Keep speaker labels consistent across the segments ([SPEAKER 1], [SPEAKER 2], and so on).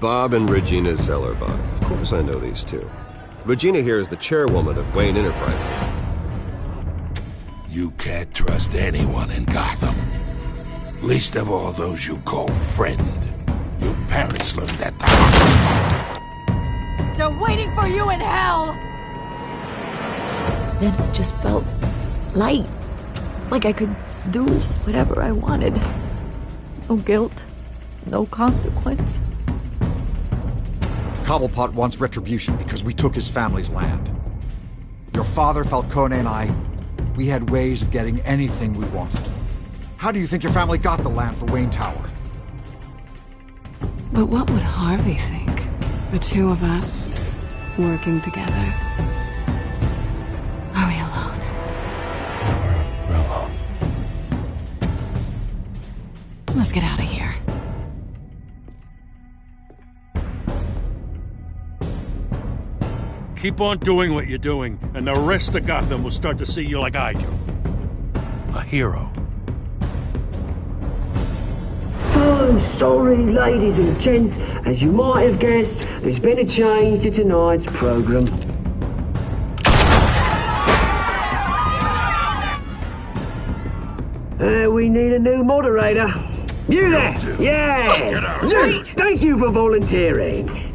[SPEAKER 1] Bob and Regina Zellerbach. Of course I know these two. Regina here is the chairwoman of Wayne Enterprises.
[SPEAKER 2] You can't trust anyone in Gotham. Least of all those you call friend. Your parents learned that the hard way.
[SPEAKER 3] They're waiting for you in hell!
[SPEAKER 4] Then it just felt light. Like I could do whatever I wanted. No guilt. No consequence.
[SPEAKER 5] Cobblepot wants retribution because we took his family's land. Your father, Falcone, and I, we had ways of getting anything we wanted. How do you think your family got the land for Wayne Tower?
[SPEAKER 6] But what would Harvey think? The two of us, working together. Are we alone?
[SPEAKER 2] We're alone.
[SPEAKER 6] Let's get out of here.
[SPEAKER 7] Keep on doing what you're doing, and the rest of Gotham will start to see you like I do. A hero.
[SPEAKER 8] So sorry, ladies and gents. As you might have guessed, there's been a change to tonight's program. We need a new moderator. You there? Yeah!
[SPEAKER 3] Wait.
[SPEAKER 8] Thank you for volunteering.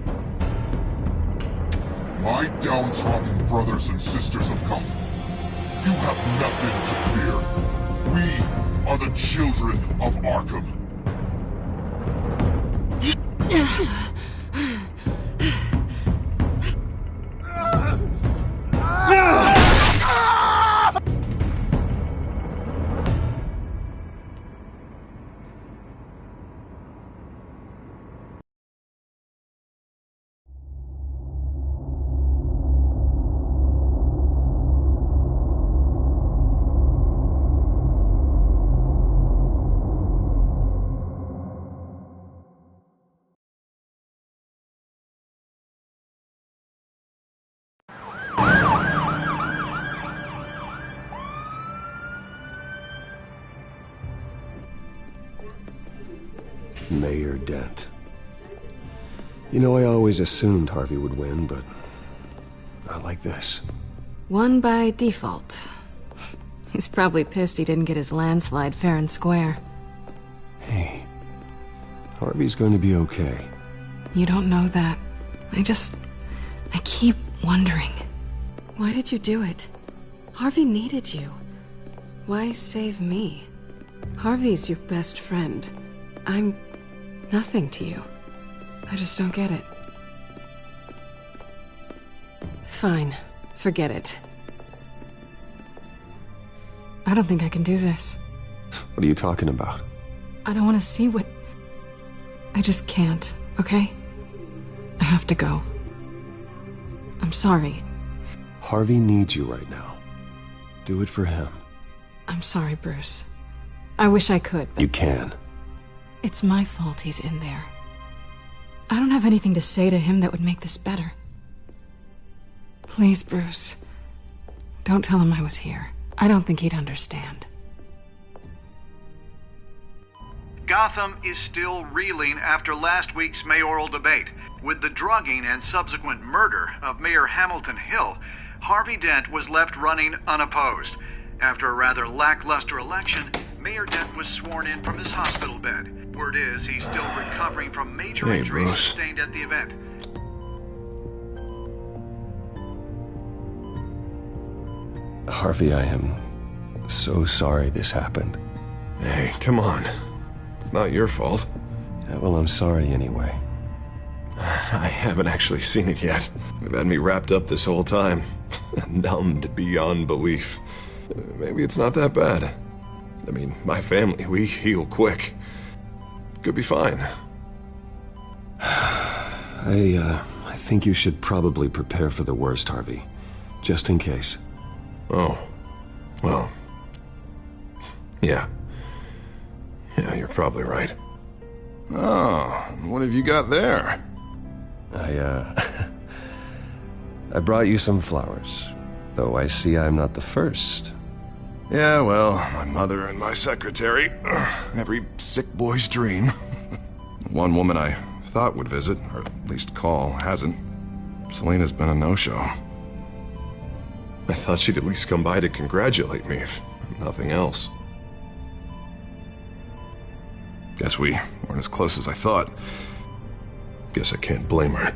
[SPEAKER 9] My downtrodden brothers and sisters of Gotham, you have nothing to fear. We are the children of Arkham.
[SPEAKER 1] Mayor Dent. You know, I always assumed Harvey would win, but not like this.
[SPEAKER 6] Won by default. He's probably pissed he didn't get his landslide fair and square.
[SPEAKER 1] Hey, Harvey's going to be okay.
[SPEAKER 6] You don't know that. I keep wondering. Why did you do it? Harvey needed you. Why save me? Harvey's your best friend. I'm nothing to you. I just don't get it. Fine. Forget it. I don't think I can do this.
[SPEAKER 1] What are you talking about?
[SPEAKER 6] I don't want to see what... I just can't, okay? I have to go. I'm sorry.
[SPEAKER 1] Harvey needs you right now. Do it for him.
[SPEAKER 6] I'm sorry, Bruce. I wish I could, but...
[SPEAKER 1] You can.
[SPEAKER 6] It's my fault he's in there. I don't have anything to say to him that would make this better. Please, Bruce. Don't tell him I was here. I don't think he'd understand.
[SPEAKER 10] Gotham is still reeling after last week's mayoral debate. With the drugging and subsequent murder of Mayor Hamilton Hill, Harvey Dent was left running unopposed. After a rather lackluster election, Mayor Dent was sworn in from his hospital bed. Word is he's still recovering from major injuries sustained at the event.
[SPEAKER 1] Harvey, I am so sorry this happened.
[SPEAKER 11] Hey, come on. It's not your fault.
[SPEAKER 1] Yeah, well, I'm sorry anyway.
[SPEAKER 11] I haven't actually seen it yet. You've had me wrapped up this whole time. Numbed beyond belief. Maybe it's not that bad. I mean, my family, we heal quick. Could be fine.
[SPEAKER 1] I think you should probably prepare for the worst, Harvey. Just in case.
[SPEAKER 11] Oh. Well. Yeah. Yeah, you're probably right. Oh, what have you got there?
[SPEAKER 1] I brought you some flowers. Though I see I'm not the first.
[SPEAKER 11] Yeah, well, my mother and my secretary. Every sick boy's dream. One woman I thought would visit, or at least call, hasn't. Selena's been a no-show. I thought she'd at least come by to congratulate me, if nothing else. Guess we weren't as close as I thought. Guess I can't blame her.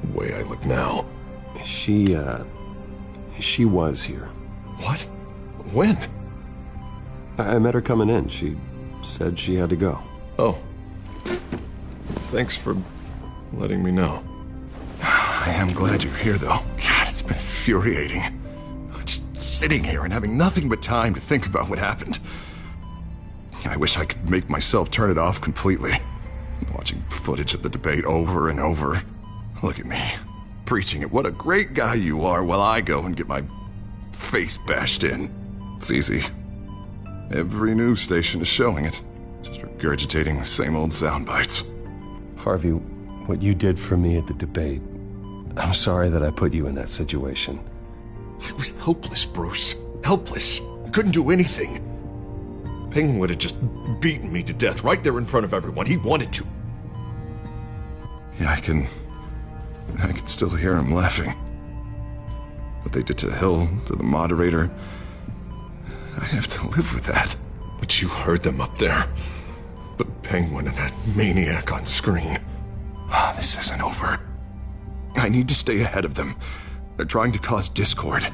[SPEAKER 11] The way I look now.
[SPEAKER 1] She was here.
[SPEAKER 11] What? When?
[SPEAKER 1] I met her coming in. She said she had to go.
[SPEAKER 11] Oh. Thanks for letting me know. I am glad you're here, though. God, it's been infuriating. Just sitting here and having nothing but time to think about what happened. I wish I could make myself turn it off completely. Watching footage of the debate over and over. Look at me, preaching at what a great guy you are while I go and get my face bashed in. It's easy. Every news station is showing it. Just regurgitating the same old sound bites.
[SPEAKER 1] Harvey, what you did for me at the debate, I'm sorry that I put you in that situation.
[SPEAKER 11] I was helpless, Bruce. Helpless. I couldn't do anything. Penguin would have just beaten me to death right there in front of everyone. He wanted to. Yeah, I can still hear him laughing. What they did to Hill, to the moderator, I have to live with that. But you heard them up there. The Penguin and that maniac on screen. This isn't over. I need to stay ahead of them. They're trying to cause discord.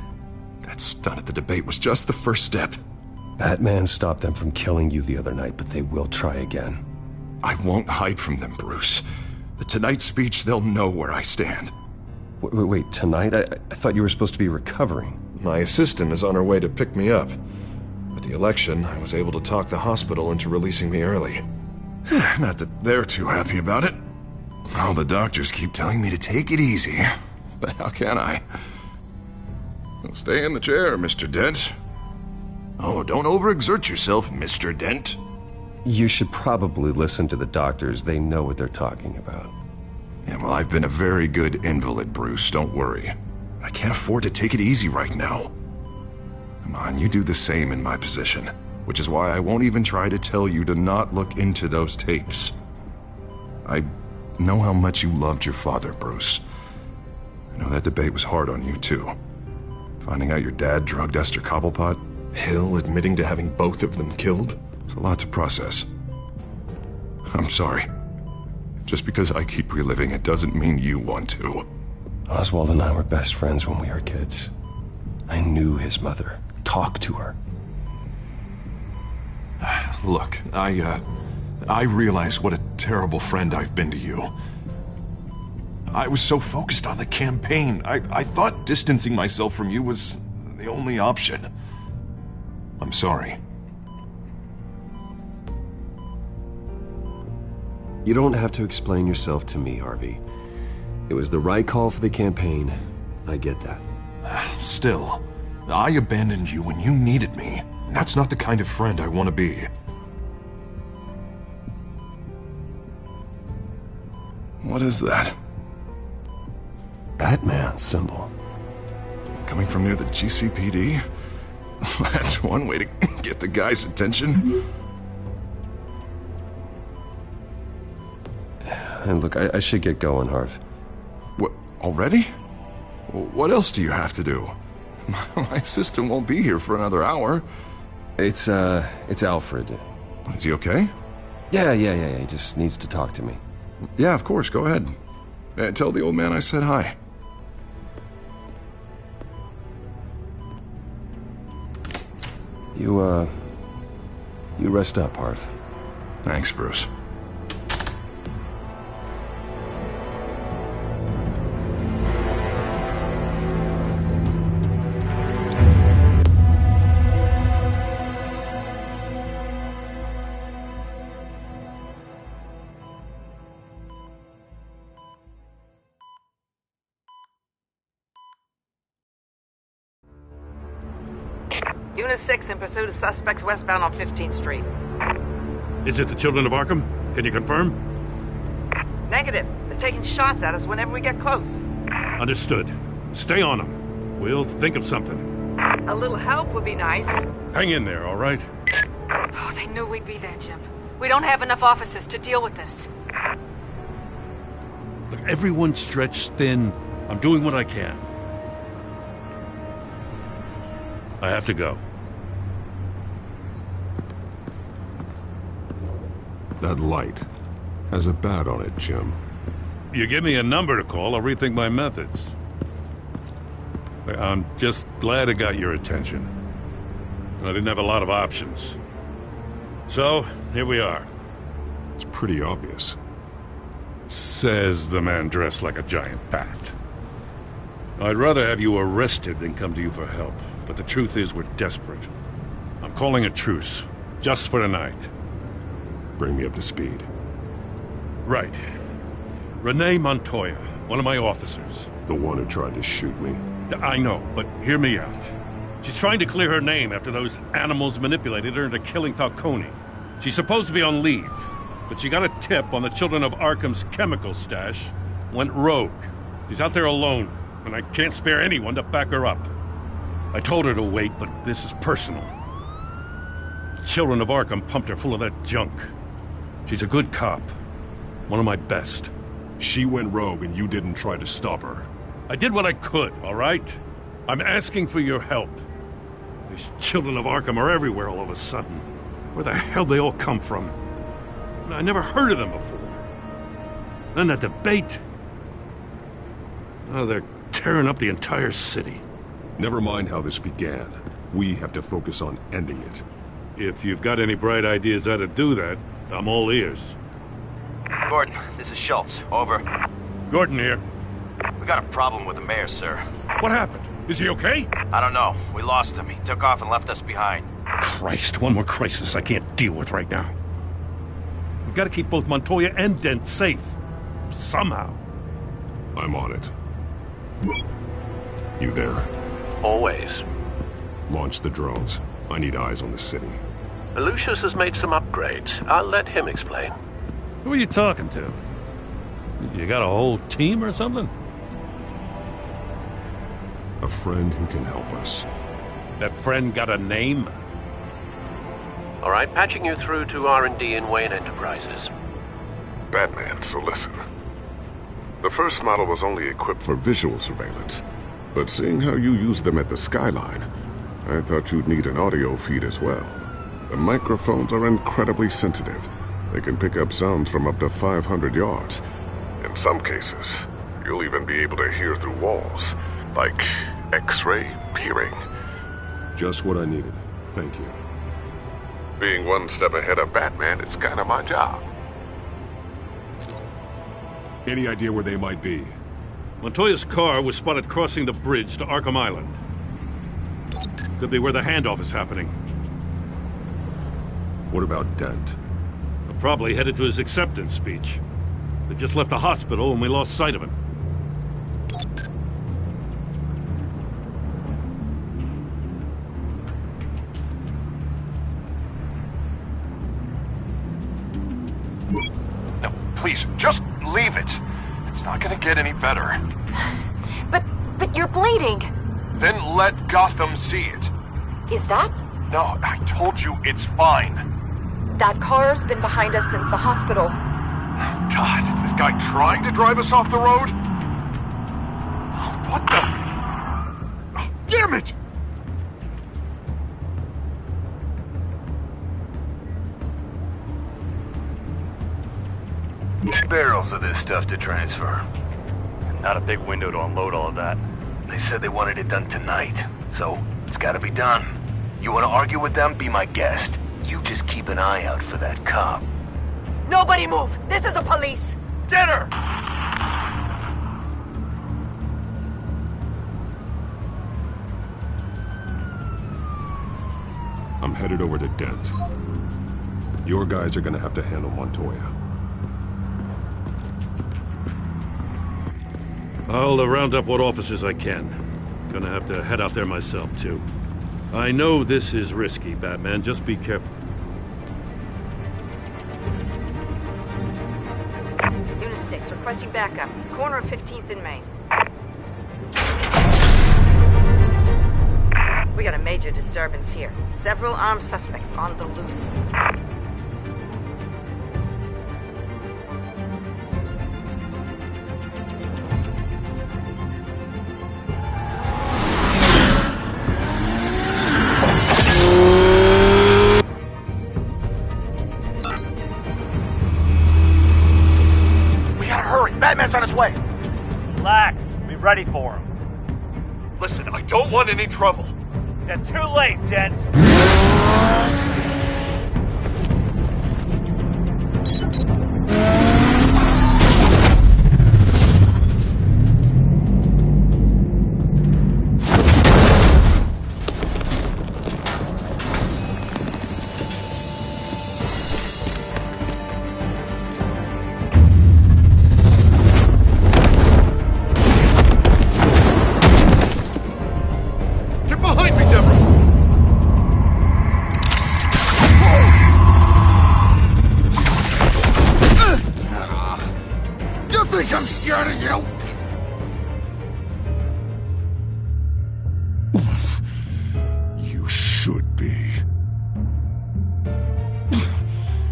[SPEAKER 11] That stunt at the debate was just the first step.
[SPEAKER 1] Batman stopped them from killing you the other night, but they will try again.
[SPEAKER 11] I won't hide from them, Bruce. The Tonight speech, they'll know where I stand.
[SPEAKER 1] Wait, tonight? I thought you were supposed to be recovering.
[SPEAKER 11] My assistant is on her way to pick me up. With the election, I was able to talk the hospital into releasing me early. Not that they're too happy about it. All the doctors keep telling me to take it easy. But how can I? Well, stay in the chair, Mr. Dent. Oh, don't overexert yourself, Mr. Dent.
[SPEAKER 1] You should probably listen to the doctors. They know what they're talking about.
[SPEAKER 11] Yeah, well, I've been a very good invalid, Bruce. Don't worry. I can't afford to take it easy right now. Come on, you do the same in my position. Which is why I won't even try to tell you to not look into those tapes. I know how much you loved your father, Bruce. I know that debate was hard on you, too. Finding out your dad drugged Esther Cobblepot, Hill admitting to having both of them killed, it's a lot to process. I'm sorry. Just because I keep reliving it doesn't mean you want to.
[SPEAKER 1] Oswald and I were best friends when we were kids. I knew his mother. Talked to her.
[SPEAKER 11] Look, I realize what a terrible friend I've been to you. I was so focused on the campaign. I thought distancing myself from you was the only option. I'm sorry.
[SPEAKER 1] You don't have to explain yourself to me, Harvey. It was the right call for the campaign. I get that.
[SPEAKER 11] Still, I abandoned you when you needed me. That's not the kind of friend I want to be. What is that?
[SPEAKER 1] Batman symbol.
[SPEAKER 11] Coming from near the GCPD? That's one way to get the guy's attention.
[SPEAKER 1] And look, I should get going, Harv.
[SPEAKER 11] What, already? What else do you have to do? My assistant won't be here for another hour.
[SPEAKER 1] It's Alfred.
[SPEAKER 11] Is he okay?
[SPEAKER 1] Yeah, he just needs to talk to me.
[SPEAKER 11] Yeah, of course, go ahead. Tell the old man I said hi.
[SPEAKER 1] You rest up, Harv.
[SPEAKER 11] Thanks, Bruce.
[SPEAKER 3] Unit 6 in pursuit of suspects westbound on 15th Street.
[SPEAKER 7] Is it the Children of Arkham? Can you confirm?
[SPEAKER 3] Negative. They're taking shots at us whenever we get close.
[SPEAKER 7] Understood. Stay on them. We'll think of something.
[SPEAKER 3] A little help would be nice.
[SPEAKER 7] Hang in there, all right?
[SPEAKER 12] Oh, they knew we'd be there, Jim. We don't have enough officers to deal with this.
[SPEAKER 7] Look, everyone's stretched thin. I'm doing what I can. I have to go.
[SPEAKER 11] That light has a bat on it, Jim.
[SPEAKER 7] You give me a number to call, I'll rethink my methods. I'm just glad it got your attention. I didn't have a lot of options. So, here we are.
[SPEAKER 11] It's pretty obvious.
[SPEAKER 7] Says the man dressed like a giant bat. I'd rather have you arrested than come to you for help. But the truth is, we're desperate. I'm calling a truce. Just for tonight.
[SPEAKER 11] Bring me up to speed.
[SPEAKER 7] Right. Renee Montoya, one of my officers.
[SPEAKER 11] The one who tried to shoot me.
[SPEAKER 7] I know, but hear me out. She's trying to clear her name after those animals manipulated her into killing Falcone. She's supposed to be on leave, but she got a tip on the Children of Arkham's chemical stash, went rogue. She's out there alone, and I can't spare anyone to back her up. I told her to wait, but this is personal. The Children of Arkham pumped her full of that junk. She's a good cop. One of my best.
[SPEAKER 11] She went rogue and you didn't try to stop her.
[SPEAKER 7] I did what I could, all right? I'm asking for your help. These Children of Arkham are everywhere all of a sudden. Where the hell they all come from? I never heard of them before. Then that debate. Oh, they're tearing up the entire city.
[SPEAKER 11] Never mind how this began. We have to focus on ending it.
[SPEAKER 7] If you've got any bright ideas how to do that, I'm all ears.
[SPEAKER 12] Gordon, this is Schultz. Over.
[SPEAKER 7] Gordon here.
[SPEAKER 12] We got a problem with the mayor, sir.
[SPEAKER 7] What happened? Is he okay?
[SPEAKER 12] I don't know. We lost him. He took off and left us behind.
[SPEAKER 7] Christ, one more crisis I can't deal with right now. We've got to keep both Montoya and Dent safe. Somehow.
[SPEAKER 11] I'm on it. You there?
[SPEAKER 13] Always.
[SPEAKER 11] Launch the drones. I need eyes on the city.
[SPEAKER 13] Lucius has made some upgrades. I'll let him explain.
[SPEAKER 7] Who are you talking to? You got a whole team or something?
[SPEAKER 11] A friend who can help us.
[SPEAKER 7] That friend got a name?
[SPEAKER 13] All right, patching you through to R&D in Wayne Enterprises.
[SPEAKER 14] Batman, so listen. The first model was only equipped for visual surveillance, but seeing how you use them at the Skyline, I thought you'd need an audio feed as well. The microphones are incredibly sensitive. They can pick up sounds from up to 500 yards. In some cases, you'll even be able to hear through walls, like X-ray peering.
[SPEAKER 11] Just what I needed. Thank you.
[SPEAKER 14] Being one step ahead of Batman is kind of my job.
[SPEAKER 11] Any idea where they might be?
[SPEAKER 7] Montoya's car was spotted crossing the bridge to Arkham Island. Could be where the handoff is happening.
[SPEAKER 11] What about Dent?
[SPEAKER 7] Probably headed to his acceptance speech. They just left the hospital and we lost sight of him.
[SPEAKER 15] No, please, just leave it. It's not gonna get any better.
[SPEAKER 16] But you're bleeding.
[SPEAKER 15] Then let Gotham see it.
[SPEAKER 16] Is that?
[SPEAKER 15] No, I told you it's fine.
[SPEAKER 16] That car's been behind us since the hospital.
[SPEAKER 15] God, is this guy trying to drive us off the road? What the? Oh, damn it!
[SPEAKER 12] Barrels of this stuff to transfer.
[SPEAKER 17] Not a big window to unload all of that.
[SPEAKER 12] They said they wanted it done tonight, so it's gotta be done. You wanna argue with them? Be my guest. You just keep an eye out for that cop.
[SPEAKER 16] Nobody move! This is the police!
[SPEAKER 15] Get her!
[SPEAKER 11] I'm headed over to Dent. Your guys are gonna have to handle Montoya.
[SPEAKER 7] I'll round up what officers I can. Gonna have to head out there myself, too. I know this is risky, Batman. Just be careful.
[SPEAKER 3] Unit 6, requesting backup. Corner of 15th and Main. We got a major disturbance here. Several armed suspects on the loose.
[SPEAKER 17] ready for him.
[SPEAKER 18] Listen, I don't want any trouble.
[SPEAKER 17] You're too late, Dent.
[SPEAKER 14] You should be.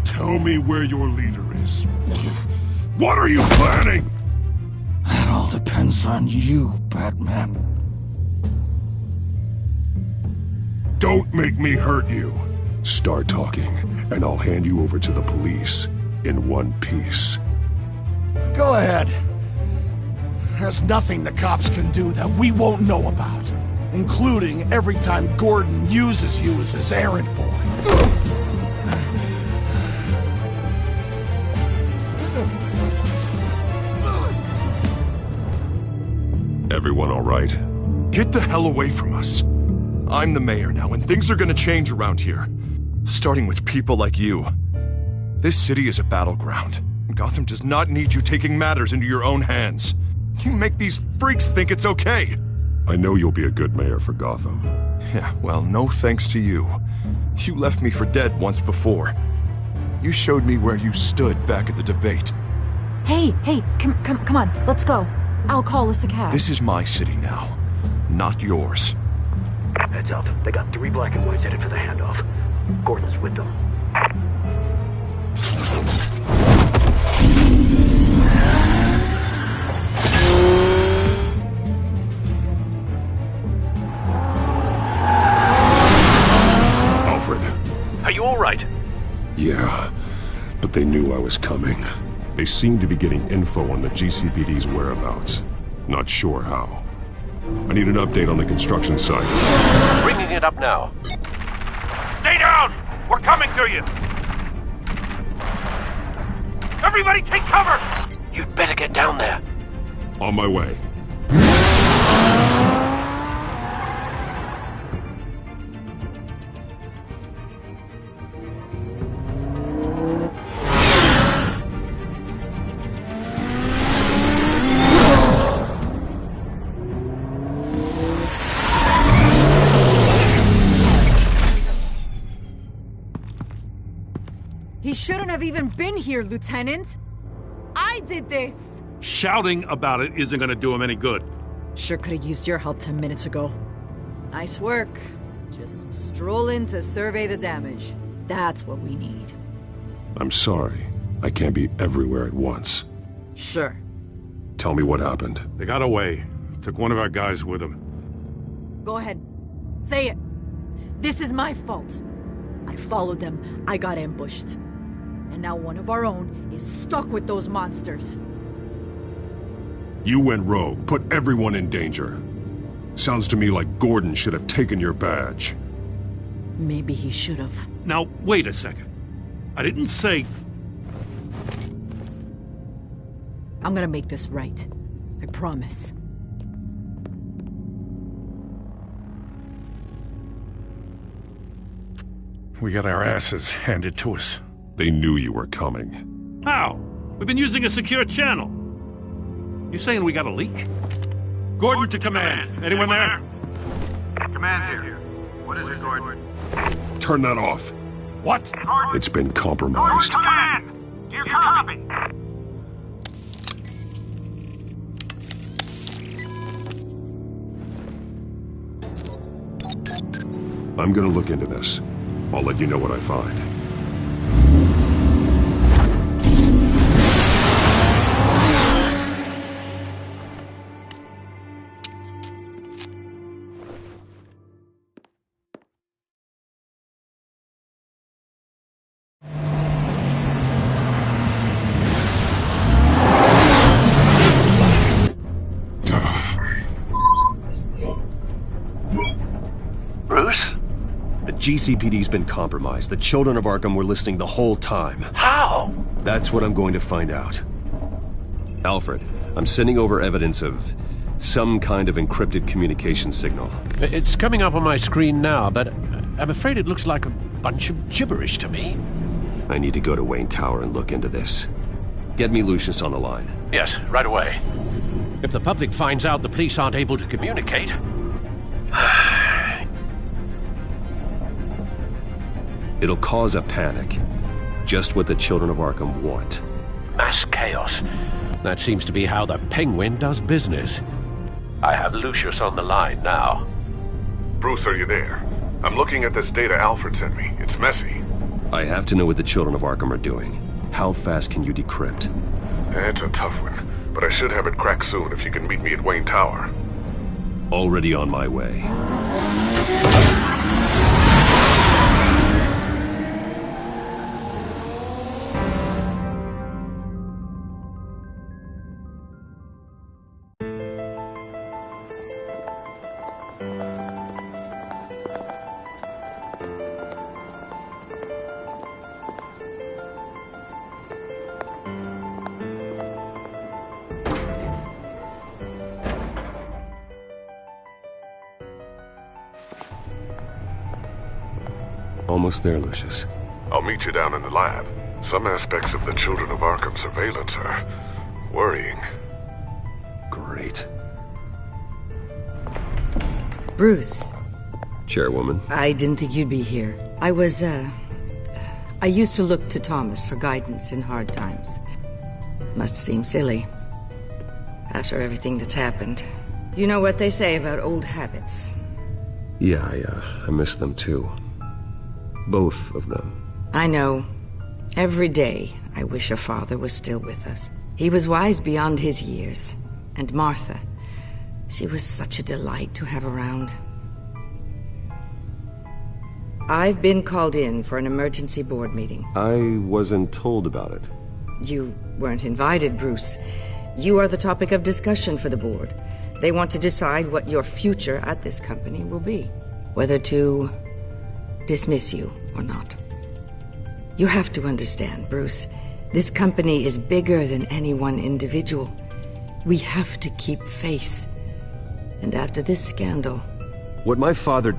[SPEAKER 14] Tell me where your leader is. What are you planning?
[SPEAKER 2] That all depends on you, Batman.
[SPEAKER 14] Don't make me hurt you. Start talking, and I'll hand you over to the police in one piece.
[SPEAKER 2] Go ahead. There's nothing the cops can do that we won't know about, including every time Gordon uses you as his errand boy.
[SPEAKER 14] Everyone all right?
[SPEAKER 18] Get the hell away from us. I'm the mayor now, and things are gonna change around here. Starting with people like you. This city is a battleground. Gotham does not need you taking matters into your own hands. You make these freaks think it's okay.
[SPEAKER 14] I know you'll be a good mayor for Gotham.
[SPEAKER 18] Yeah, well, no thanks to you. You left me for dead once before. You showed me where you stood back at the debate.
[SPEAKER 4] Hey, come on, let's go. I'll call us a cab.
[SPEAKER 18] This is my city now, not yours.
[SPEAKER 8] Heads up. They got 3 black and whites headed for the handoff. Gordon's with them.
[SPEAKER 14] Alfred.
[SPEAKER 13] Are you all right?
[SPEAKER 14] Yeah, but they knew I was coming. They seemed to be getting info on the GCPD's whereabouts. Not sure how. I need an update on the construction site.
[SPEAKER 13] Bringing it up now.
[SPEAKER 7] Stay down! We're coming to you! Everybody take cover!
[SPEAKER 13] You'd better get down there.
[SPEAKER 14] On my way.
[SPEAKER 19] He shouldn't have even been here, Lieutenant. I did this.
[SPEAKER 7] Shouting about it isn't gonna do him any good.
[SPEAKER 19] Sure could have used your help 10 minutes ago. Nice work. Just stroll in to survey the damage. That's what we need.
[SPEAKER 14] I'm sorry. I can't be everywhere at once.
[SPEAKER 19] Sure.
[SPEAKER 14] Tell me what happened.
[SPEAKER 7] They got away. Took one of our guys with them.
[SPEAKER 19] Go ahead. Say it. This is my fault. I followed them. I got ambushed. And now one of our own is stuck with those monsters.
[SPEAKER 14] You went rogue, put everyone in danger. Sounds to me like Gordon should have taken your badge.
[SPEAKER 19] Maybe he should have.
[SPEAKER 7] Now, wait a second. I didn't say...
[SPEAKER 19] I'm gonna make this right. I promise.
[SPEAKER 7] We got our asses handed to us.
[SPEAKER 14] They knew you were coming.
[SPEAKER 7] How? We've been using a secure channel. You saying we got a leak? Gordon to command. Anyone there?
[SPEAKER 10] Command here. What is it, Gordon?
[SPEAKER 14] Turn that off.
[SPEAKER 7] What?
[SPEAKER 14] It's been compromised.
[SPEAKER 7] Command! Do you copy?
[SPEAKER 14] I'm gonna look into this. I'll let you know what I find.
[SPEAKER 1] GCPD's been compromised. The children of Arkham were listening the whole time.
[SPEAKER 13] How?
[SPEAKER 1] That's what I'm going to find out. Alfred, I'm sending over evidence of some kind of encrypted communication signal.
[SPEAKER 13] It's coming up on my screen now, but I'm afraid it looks like a bunch of gibberish to me.
[SPEAKER 1] I need to go to Wayne Tower and look into this. Get me Lucius on the line.
[SPEAKER 13] Yes, right away. If the public finds out the police aren't able to communicate...
[SPEAKER 1] It'll cause a panic. Just what the children of Arkham want.
[SPEAKER 13] Mass chaos. That seems to be how the Penguin does business. I have Lucius on the line now.
[SPEAKER 14] Bruce, are you there? I'm looking at this data Alfred sent me. It's messy.
[SPEAKER 1] I have to know what the children of Arkham are doing. How fast can you decrypt?
[SPEAKER 14] It's a tough one, but I should have it cracked soon if you can meet me at Wayne Tower.
[SPEAKER 1] Already on my way. Almost there, Lucius.
[SPEAKER 14] I'll meet you down in the lab. Some aspects of the Children of Arkham surveillance are worrying.
[SPEAKER 1] Great.
[SPEAKER 20] Bruce.
[SPEAKER 1] Chairwoman.
[SPEAKER 20] I didn't think you'd be here. I used to look to Thomas for guidance in hard times. Must seem silly. After everything that's happened. You know what they say about old habits.
[SPEAKER 1] Yeah, I miss them too. Both of them.
[SPEAKER 20] I know. Every day, I wish your father was still with us. He was wise beyond his years. And Martha, she was such a delight to have around. I've been called in for an emergency board meeting.
[SPEAKER 1] I wasn't told about it.
[SPEAKER 20] You weren't invited, Bruce. You are the topic of discussion for the board. They want to decide what your future at this company will be. Whether to dismiss you or not. You have to understand, Bruce. This company is bigger than any one individual. We have to keep face. And after this scandal...
[SPEAKER 1] What my father...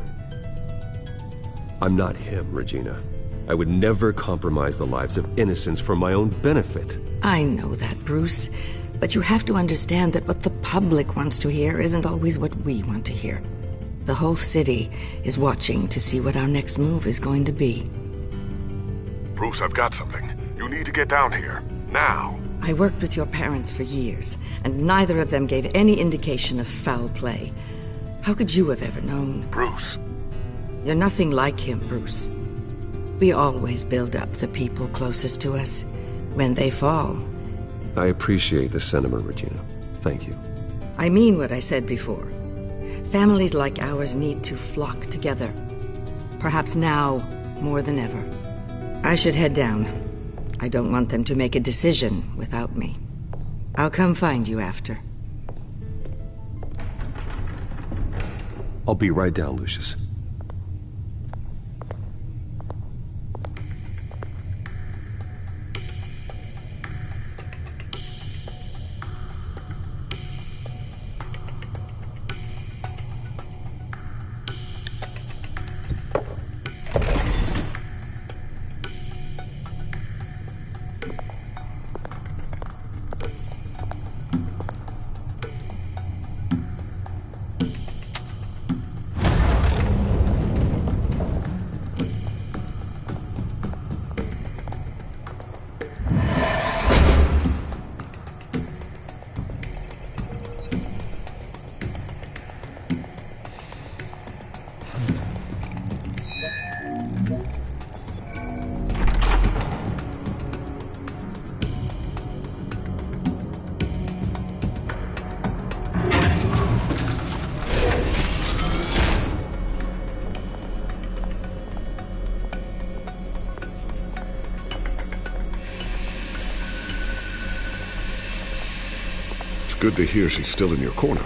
[SPEAKER 1] I'm not him, Regina. I would never compromise the lives of innocents for my own benefit.
[SPEAKER 20] I know that, Bruce. But you have to understand that what the public wants to hear isn't always what we want to hear. The whole city is watching to see what our next move is going to be.
[SPEAKER 14] Bruce, I've got something. You need to get down here. Now.
[SPEAKER 20] I worked with your parents for years, and neither of them gave any indication of foul play. How could you have ever known?
[SPEAKER 14] Bruce.
[SPEAKER 20] You're nothing like him, Bruce. We always build up the people closest to us. When they fall...
[SPEAKER 1] I appreciate the sentiment, Regina. Thank you.
[SPEAKER 20] I mean what I said before. Families like ours need to flock together. Perhaps now more than ever. I should head down. I don't want them to make a decision without me. I'll come find you after.
[SPEAKER 1] I'll be right down, Lucius.
[SPEAKER 14] Good to hear she's still in your corner.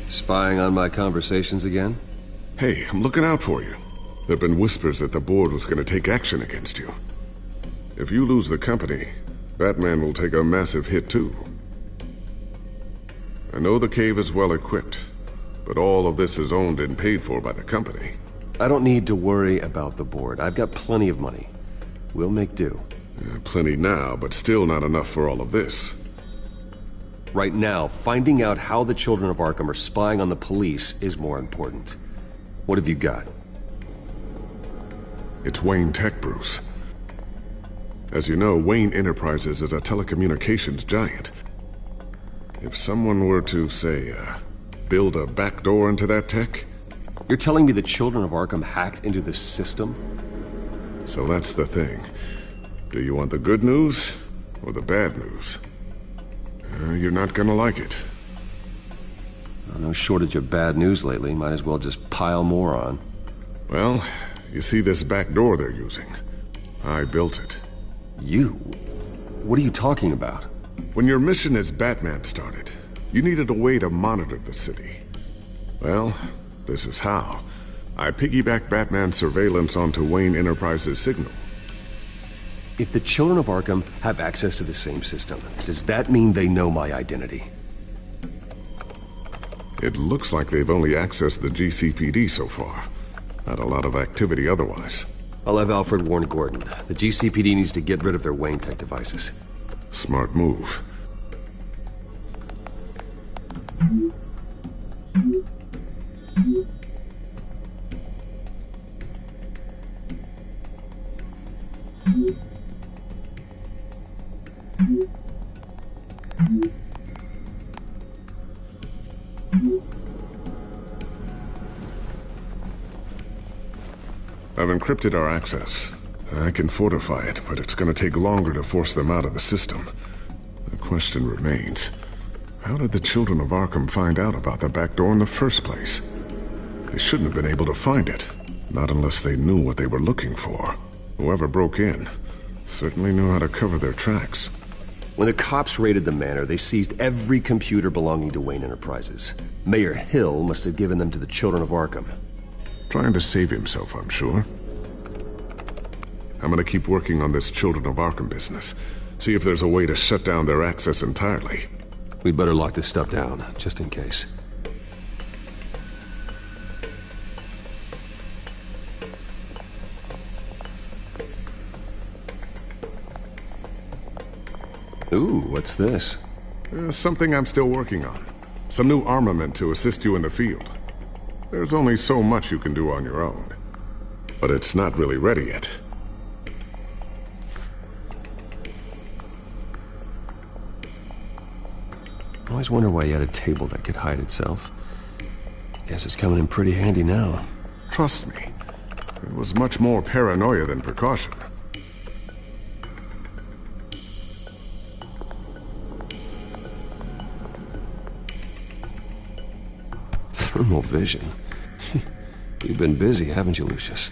[SPEAKER 1] Spying on my conversations again?
[SPEAKER 14] Hey, I'm looking out for you. There have been whispers that the board was going to take action against you. If you lose the company, Batman will take a massive hit too. I know the cave is well equipped, but all of this is owned and paid for by the company.
[SPEAKER 1] I don't need to worry about the board. I've got plenty of money. We'll make do.
[SPEAKER 14] Plenty now, but still not enough for all of this.
[SPEAKER 1] Right now, finding out how the children of Arkham are spying on the police is more important. What have you got?
[SPEAKER 14] It's Wayne Tech, Bruce. As you know, Wayne Enterprises is a telecommunications giant. If someone were to, say, build a backdoor into that tech...
[SPEAKER 1] You're telling me the children of Arkham hacked into this system?
[SPEAKER 14] So that's the thing. Do you want the good news or the bad news? You're not gonna like it.
[SPEAKER 1] No shortage of bad news lately. Might as well just pile more on.
[SPEAKER 14] Well, you see this back door they're using? I built it.
[SPEAKER 1] You? What are you talking about?
[SPEAKER 14] When your mission as Batman started, you needed a way to monitor the city. Well, this is how. I piggybacked Batman's surveillance onto Wayne Enterprises' signal.
[SPEAKER 1] If the children of Arkham have access to the same system, does that mean they know my identity?
[SPEAKER 14] It looks like they've only accessed the GCPD so far. Not a lot of activity otherwise.
[SPEAKER 1] I'll have Alfred warn Gordon. The GCPD needs to get rid of their Wayne Tech devices.
[SPEAKER 14] Smart move. I've encrypted our access. I can fortify it, but it's going to take longer to force them out of the system. The question remains, how did the children of Arkham find out about the back door in the first place? They shouldn't have been able to find it, not unless they knew what they were looking for. Whoever broke in certainly knew how to cover their tracks.
[SPEAKER 1] When the cops raided the manor, they seized every computer belonging to Wayne Enterprises. Mayor Hill must have given them to the children of Arkham.
[SPEAKER 14] Trying to save himself, I'm sure. I'm gonna keep working on this Children of Arkham business. See if there's a way to shut down their access entirely.
[SPEAKER 1] We'd better lock this stuff down, just in case. Ooh, what's this?
[SPEAKER 14] Something I'm still working on. Some new armament to assist you in the field. There's only so much you can do on your own. But it's not really ready yet.
[SPEAKER 1] I always wonder why you had a table that could hide itself. Guess it's coming in pretty handy now.
[SPEAKER 14] Trust me, it was much more paranoia than precaution.
[SPEAKER 1] Thermal vision. You've been busy, haven't you, Lucius?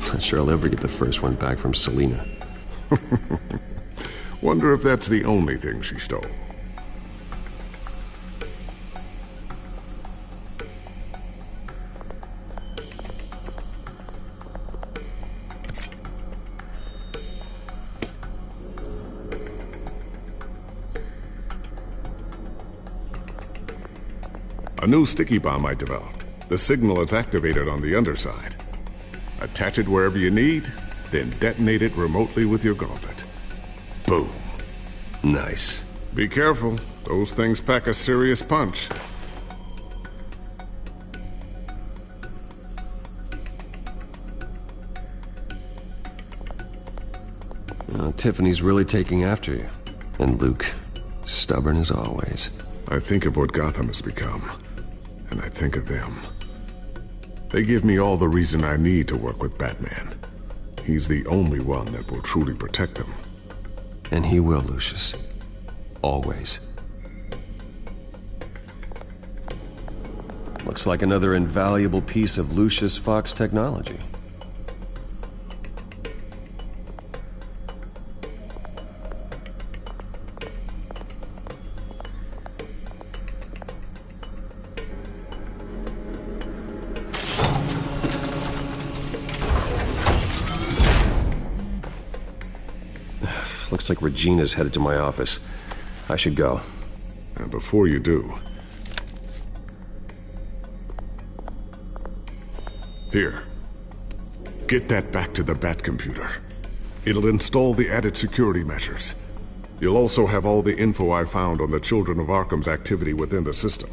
[SPEAKER 1] Not sure I'll ever get the first one back from Selina.
[SPEAKER 14] Wonder if that's the only thing she stole. A new sticky bomb I developed. The signal is activated on the underside. Attach it wherever you need, then detonate it remotely with your gauntlet. Boom.
[SPEAKER 1] Nice.
[SPEAKER 14] Be careful. Those things pack a serious punch.
[SPEAKER 1] Tiffany's really taking after you. And Luke, stubborn as always.
[SPEAKER 14] I think of what Gotham has become, and I think of them. They give me all the reason I need to work with Batman. He's the only one that will truly protect them.
[SPEAKER 1] And he will, Lucius. Always. Looks like another invaluable piece of Lucius Fox technology. Looks like Regina's headed to my office. I should go.
[SPEAKER 14] And before you do... Here. Get that back to the Bat computer. It'll install the added security measures. You'll also have all the info I found on the Children of Arkham's activity within the system.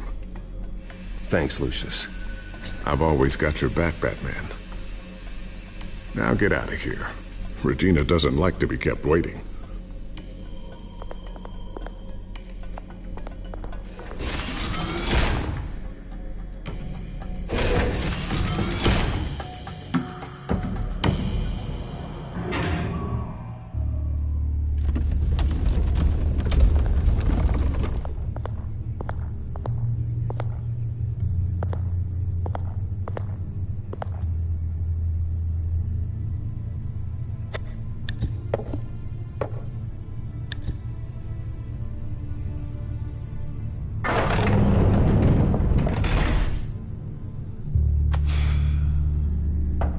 [SPEAKER 1] Thanks, Lucius.
[SPEAKER 14] I've always got your back, Batman. Now get out of here. Regina doesn't like to be kept waiting.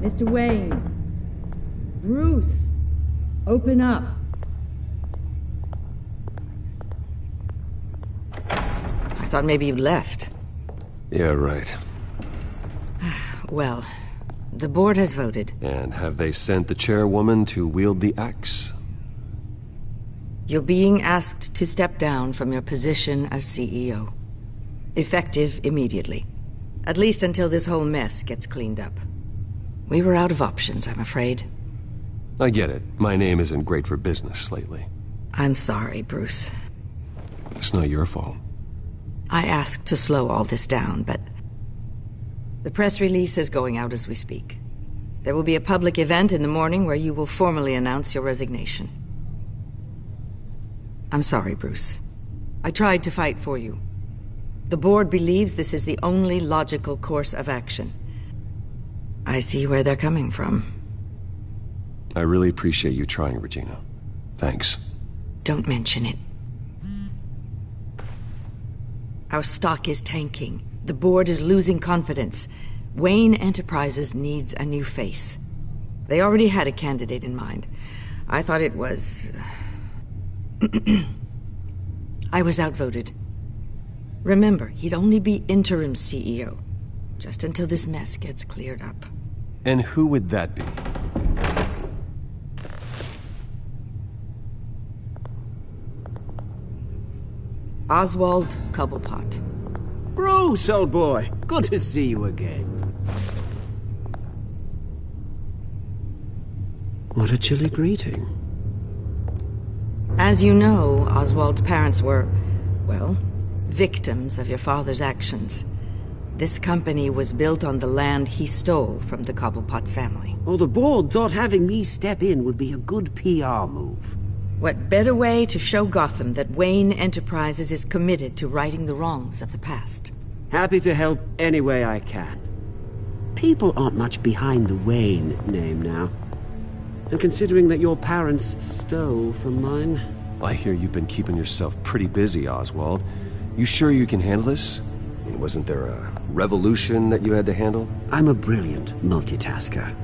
[SPEAKER 20] Mr. Wayne. Bruce. Open up. I thought maybe you'd left.
[SPEAKER 1] Yeah, right.
[SPEAKER 20] Well, the board has voted.
[SPEAKER 1] And have they sent the chairwoman to wield the axe?
[SPEAKER 20] You're being asked to step down from your position as CEO. Effective immediately. At least until this whole mess gets cleaned up. We were out of options, I'm afraid.
[SPEAKER 1] I get it. My name isn't great for business lately.
[SPEAKER 20] I'm sorry, Bruce.
[SPEAKER 1] It's not your fault.
[SPEAKER 20] I asked to slow all this down, but... the press release is going out as we speak. There will be a public event in the morning where you will formally announce your resignation. I'm sorry, Bruce. I tried to fight for you. The board believes this is the only logical course of action. I see where they're coming from.
[SPEAKER 1] I really appreciate you trying, Regina. Thanks.
[SPEAKER 20] Don't mention it. Our stock is tanking. The board is losing confidence. Wayne Enterprises needs a new face. They already had a candidate in mind. I thought it was... I was outvoted. Remember, he'd only be interim CEO, just until this mess gets cleared up.
[SPEAKER 1] And who would that be?
[SPEAKER 20] Oswald Cobblepot.
[SPEAKER 21] Bruce, old boy. Good to see you again. What a chilly greeting.
[SPEAKER 20] As you know, Oswald's parents were, well, victims of your father's actions. This company was built on the land he stole from the Cobblepot family.
[SPEAKER 21] Well, the board thought having me step in would be a good PR move.
[SPEAKER 20] What better way to show Gotham that Wayne Enterprises is committed to righting the wrongs of the past?
[SPEAKER 21] Happy to help any way I can. People aren't much behind the Wayne name now. And considering that your parents stole from mine...
[SPEAKER 1] I hear you've been keeping yourself pretty busy, Oswald. You sure you can handle this? I mean, wasn't there a revolution that you had to handle?
[SPEAKER 21] I'm a brilliant multitasker.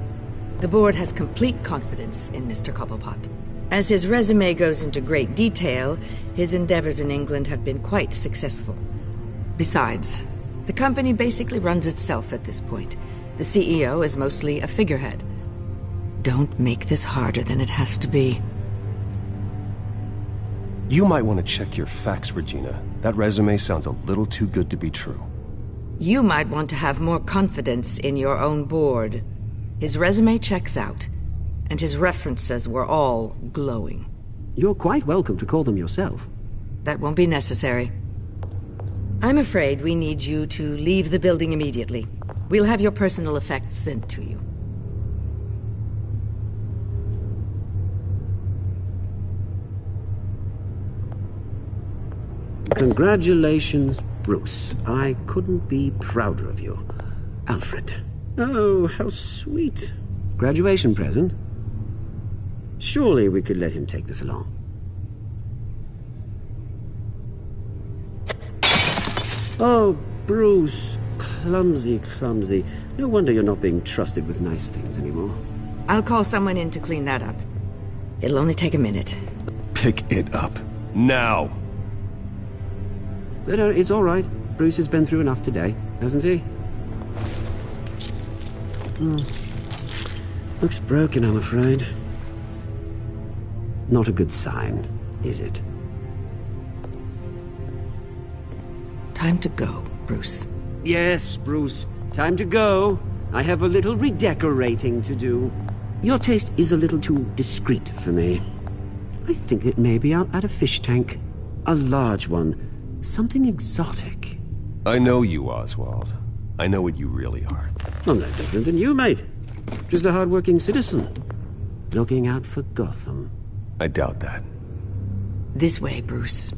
[SPEAKER 20] The board has complete confidence in Mr. Cobblepot. As his resume goes into great detail, his endeavors in England have been quite successful. Besides, the company basically runs itself at this point. The CEO is mostly a figurehead. Don't make this harder than it has to be.
[SPEAKER 1] You might want to check your facts, Regina. That resume sounds a little too good to be true.
[SPEAKER 20] You might want to have more confidence in your own board. His resume checks out, and his references were all glowing.
[SPEAKER 21] You're quite welcome to call them yourself.
[SPEAKER 20] That won't be necessary. I'm afraid we need you to leave the building immediately. We'll have your personal effects sent to you.
[SPEAKER 21] Congratulations, Bruce. I couldn't be prouder of you. Alfred. Oh, how sweet. Graduation present? Surely we could let him take this along. Oh, Bruce. Clumsy, clumsy. No wonder you're not being trusted with nice things anymore.
[SPEAKER 20] I'll call someone in to clean that up. It'll only take a minute.
[SPEAKER 1] Pick it up. Now!
[SPEAKER 21] But it's all right. Bruce has been through enough today, hasn't he? Looks broken, I'm afraid. Not a good sign, is it?
[SPEAKER 20] Time to go, Bruce.
[SPEAKER 21] Yes, Bruce. Time to go. I have a little redecorating to do. Your taste is a little too discreet for me. I think that maybe I'll add a fish tank. A large one. Something exotic.
[SPEAKER 1] I know you, Oswald. I know what you really are.
[SPEAKER 21] I'm no different than you, mate. Just a hard-working citizen. Looking out for Gotham.
[SPEAKER 1] I doubt that.
[SPEAKER 20] This way, Bruce.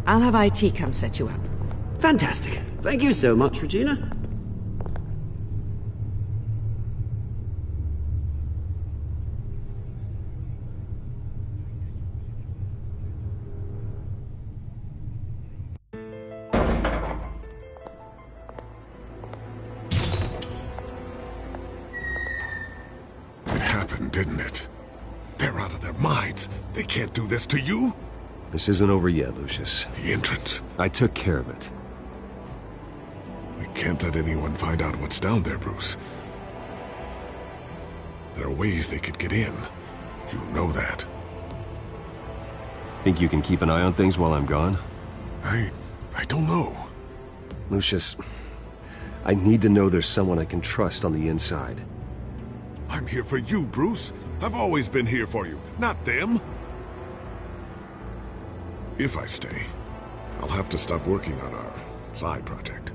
[SPEAKER 20] I'll have IT come set you up.
[SPEAKER 21] Fantastic. Thank you so much, Regina.
[SPEAKER 14] It happened, didn't it? They're out of their minds. They can't do this to you.
[SPEAKER 1] This isn't over yet, Lucius.
[SPEAKER 14] The entrance.
[SPEAKER 1] I took care of it.
[SPEAKER 14] We can't let anyone find out what's down there, Bruce. There are ways they could get in. You know that.
[SPEAKER 1] Think you can keep an eye on things while I'm gone?
[SPEAKER 14] I don't know.
[SPEAKER 1] Lucius, I need to know there's someone I can trust on the inside.
[SPEAKER 14] I'm here for you, Bruce. I've always been here for you, not them. If I stay, I'll have to stop working on our side project.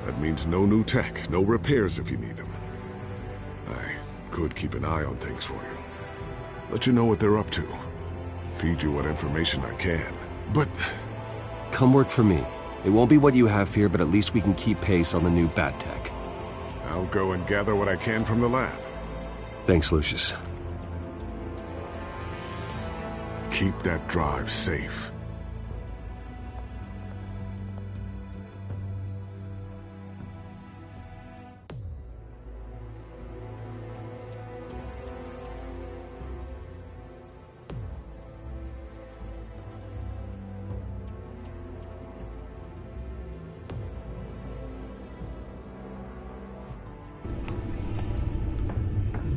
[SPEAKER 14] That means no new tech, no repairs if you need them. I could keep an eye on things for you. Let you know what they're up to. Feed you what information I can. But...
[SPEAKER 1] Come work for me. It won't be what you have here, but at least we can keep pace on the new bat tech.
[SPEAKER 14] I'll go and gather what I can from the lab.
[SPEAKER 1] Thanks, Lucius.
[SPEAKER 14] Keep that drive safe.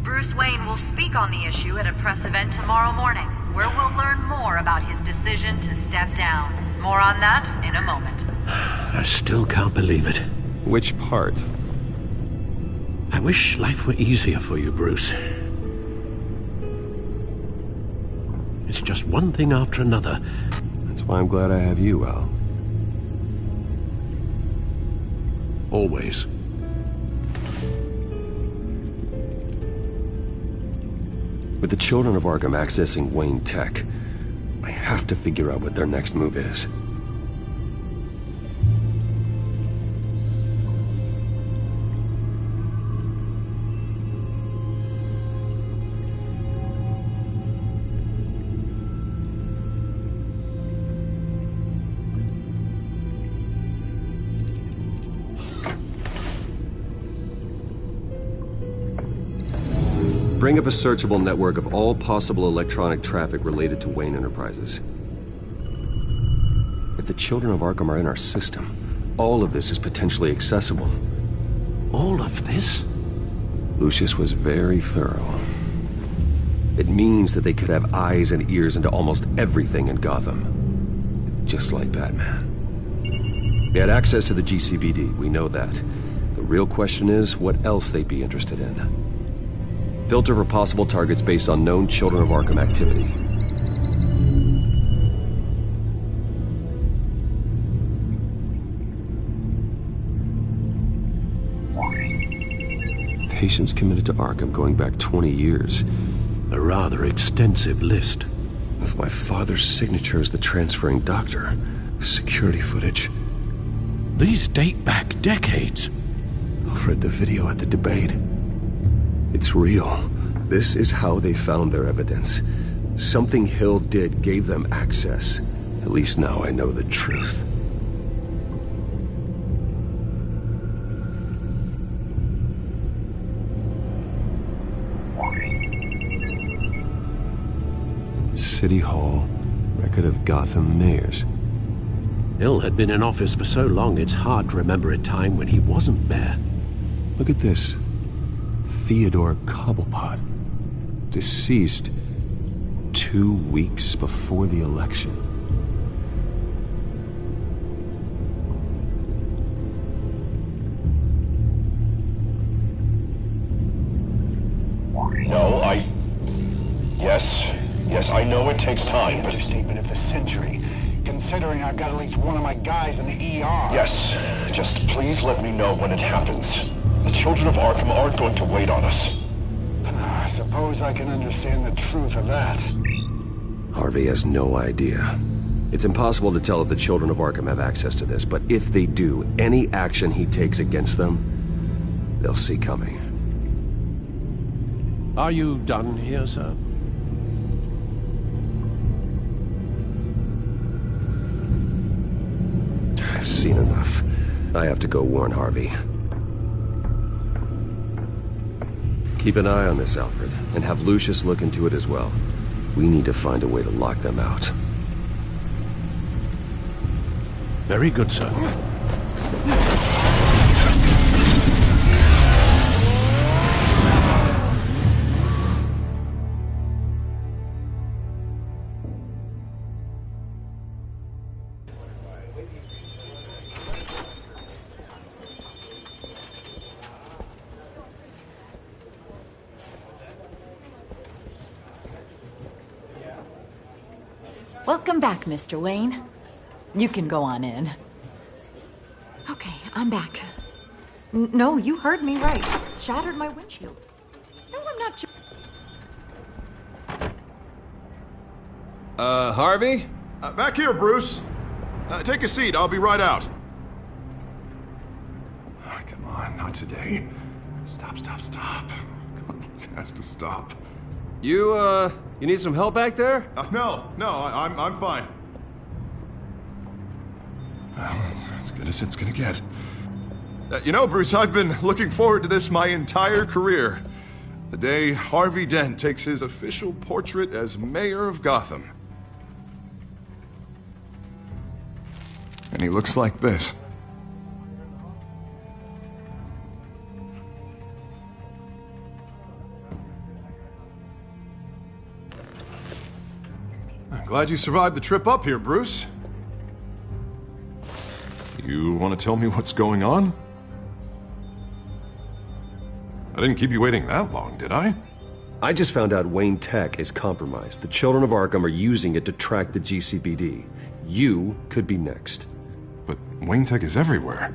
[SPEAKER 5] Bruce Wayne will speak on the issue at a press event tomorrow morning, where we'll learn more about his decision to step down. More on that in a moment.
[SPEAKER 13] I still can't believe it.
[SPEAKER 1] Which part?
[SPEAKER 13] I wish life were easier for you, Bruce. It's just one thing after another.
[SPEAKER 1] That's why I'm glad I have you, Al.
[SPEAKER 13] Always.
[SPEAKER 1] With the children of Arkham accessing Wayne Tech, I have to figure out what their next move is. Bring up a searchable network of all possible electronic traffic related to Wayne Enterprises. If the children of Arkham are in our system, all of this is potentially accessible.
[SPEAKER 13] All of this?
[SPEAKER 1] Lucius was very thorough. It means that they could have eyes and ears into almost everything in Gotham. Just like Batman. They had access to the GCPD, we know that. The real question is what else they'd be interested in. Filter for possible targets based on known Children of Arkham activity. Patients committed to Arkham going back 20 years.
[SPEAKER 13] A rather extensive list.
[SPEAKER 1] With my father's signature as the transferring doctor. Security footage.
[SPEAKER 13] These date back decades.
[SPEAKER 1] I've read the video at the debate. It's real. This is how they found their evidence. Something Hill did gave them access. At least now I know the truth. City Hall, record of Gotham mayors.
[SPEAKER 13] Hill had been in office for so long it's hard to remember a time when he wasn't mayor.
[SPEAKER 1] Look at this. Theodore Cobblepot. Deceased 2 weeks before the election.
[SPEAKER 9] No, Yes, I know it takes time, but...
[SPEAKER 22] Understatement of the century, considering I've got at least one of my guys in the ER.
[SPEAKER 9] Yes, just please let me know when it happens. The children of Arkham aren't going to wait on us.
[SPEAKER 22] I suppose I can understand the truth of that.
[SPEAKER 1] Harvey has no idea. It's impossible to tell if the children of Arkham have access to this, but if they do, any action he takes against them, they'll see coming.
[SPEAKER 13] Are you done here, sir?
[SPEAKER 1] I've seen enough. I have to go warn Harvey. Keep an eye on this, Alfred, and have Lucius look into it as well. We need to find a way to lock them out.
[SPEAKER 13] Very good, sir.
[SPEAKER 23] Welcome back, Mr. Wayne. You can go on in. Okay, I'm back. No, you heard me right. Shattered my windshield. No, I'm not...
[SPEAKER 18] Harvey? Back here, Bruce. Take a seat. I'll be right out. Oh, come on, not today. Stop. Come on, it has to stop.
[SPEAKER 1] You need some help back there?
[SPEAKER 18] No, I'm fine. Well, it's as good as it's gonna get. You know, Bruce, I've been looking forward to this my entire career. The day Harvey Dent takes his official portrait as mayor of Gotham. And he looks like this. I'm glad you survived the trip up here, Bruce. You want to tell me what's going on? I didn't keep you waiting that long, did I?
[SPEAKER 1] I just found out Wayne Tech is compromised. The children of Arkham are using it to track the GCPD. You could be next.
[SPEAKER 18] But Wayne Tech is everywhere.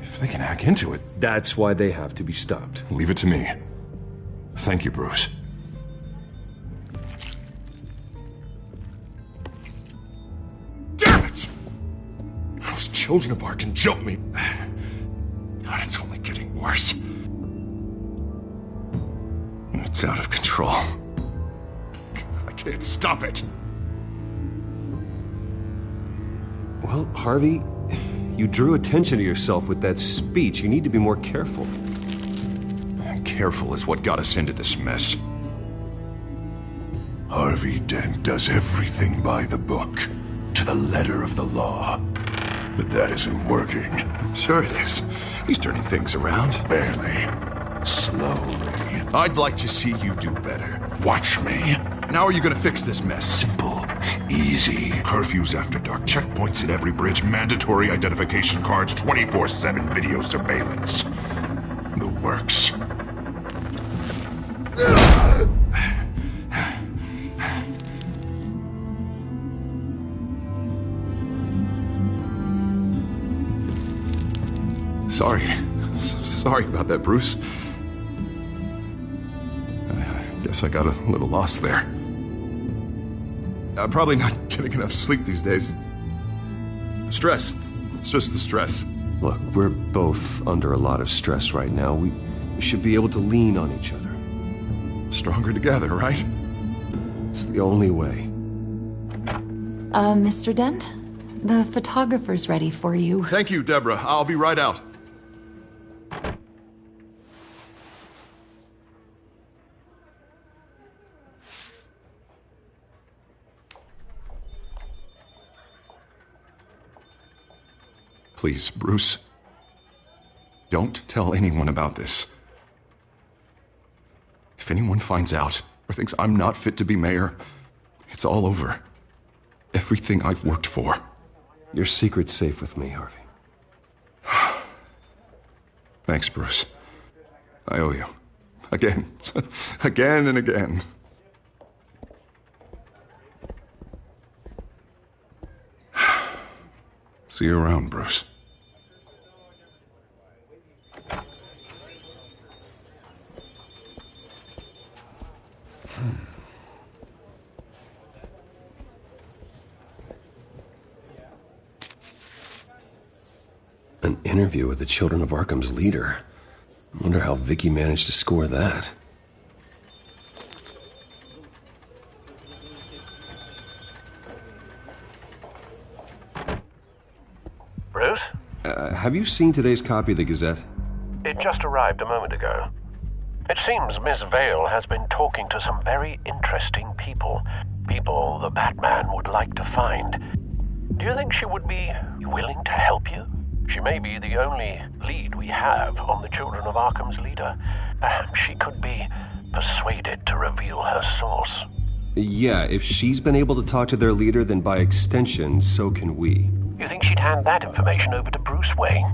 [SPEAKER 18] If they can hack into it...
[SPEAKER 1] That's why they have to be stopped.
[SPEAKER 18] Leave it to me. Thank you, Bruce. Damn it! Those children of Arkham jumped me. God, it's only getting worse. It's out of control. I can't stop it.
[SPEAKER 1] Well, Harvey, you drew attention to yourself with that speech. You need to be more careful.
[SPEAKER 18] Careful is what got us into this mess.
[SPEAKER 2] Harvey Dent does everything by the book, to the letter of the law. But that isn't working.
[SPEAKER 18] Sure it is. He's turning things around.
[SPEAKER 2] Barely. Slowly.
[SPEAKER 18] I'd like to see you do better.
[SPEAKER 2] Watch me.
[SPEAKER 18] Now are you gonna fix this mess?
[SPEAKER 2] Simple. Easy. Curfews after dark. Checkpoints at every bridge. Mandatory identification cards. 24/7 video surveillance. The works.
[SPEAKER 18] Sorry about that, Bruce. I guess I got a little lost there. I'm probably not getting enough sleep these days. The stress. It's just the stress.
[SPEAKER 1] Look, we're both under a lot of stress right now. We should be able to lean on each other.
[SPEAKER 18] Stronger together, right?
[SPEAKER 1] It's the only way.
[SPEAKER 23] Mr. Dent? The photographer's ready for you.
[SPEAKER 18] Thank you, Deborah. I'll be right out. Please, Bruce. Don't tell anyone about this. If anyone finds out or thinks I'm not fit to be mayor, it's all over. Everything I've worked for.
[SPEAKER 1] Your secret's safe with me, Harvey.
[SPEAKER 18] Thanks, Bruce. I owe you. Again. Again and again. See you around, Bruce.
[SPEAKER 1] An interview with the Children of Arkham's leader. I wonder how Vicky managed to score that.
[SPEAKER 13] Bruce?
[SPEAKER 1] Have you seen today's copy of the Gazette?
[SPEAKER 13] It just arrived a moment ago. It seems Miss Vale has been talking to some very interesting people. People the Batman would like to find. Do you think she would be willing to help you? She may be the only lead we have on the Children of Arkham's leader. Perhaps she could be persuaded to reveal her source.
[SPEAKER 1] Yeah, if she's been able to talk to their leader, then by extension, so can we.
[SPEAKER 13] You think she'd hand that information over to Bruce Wayne?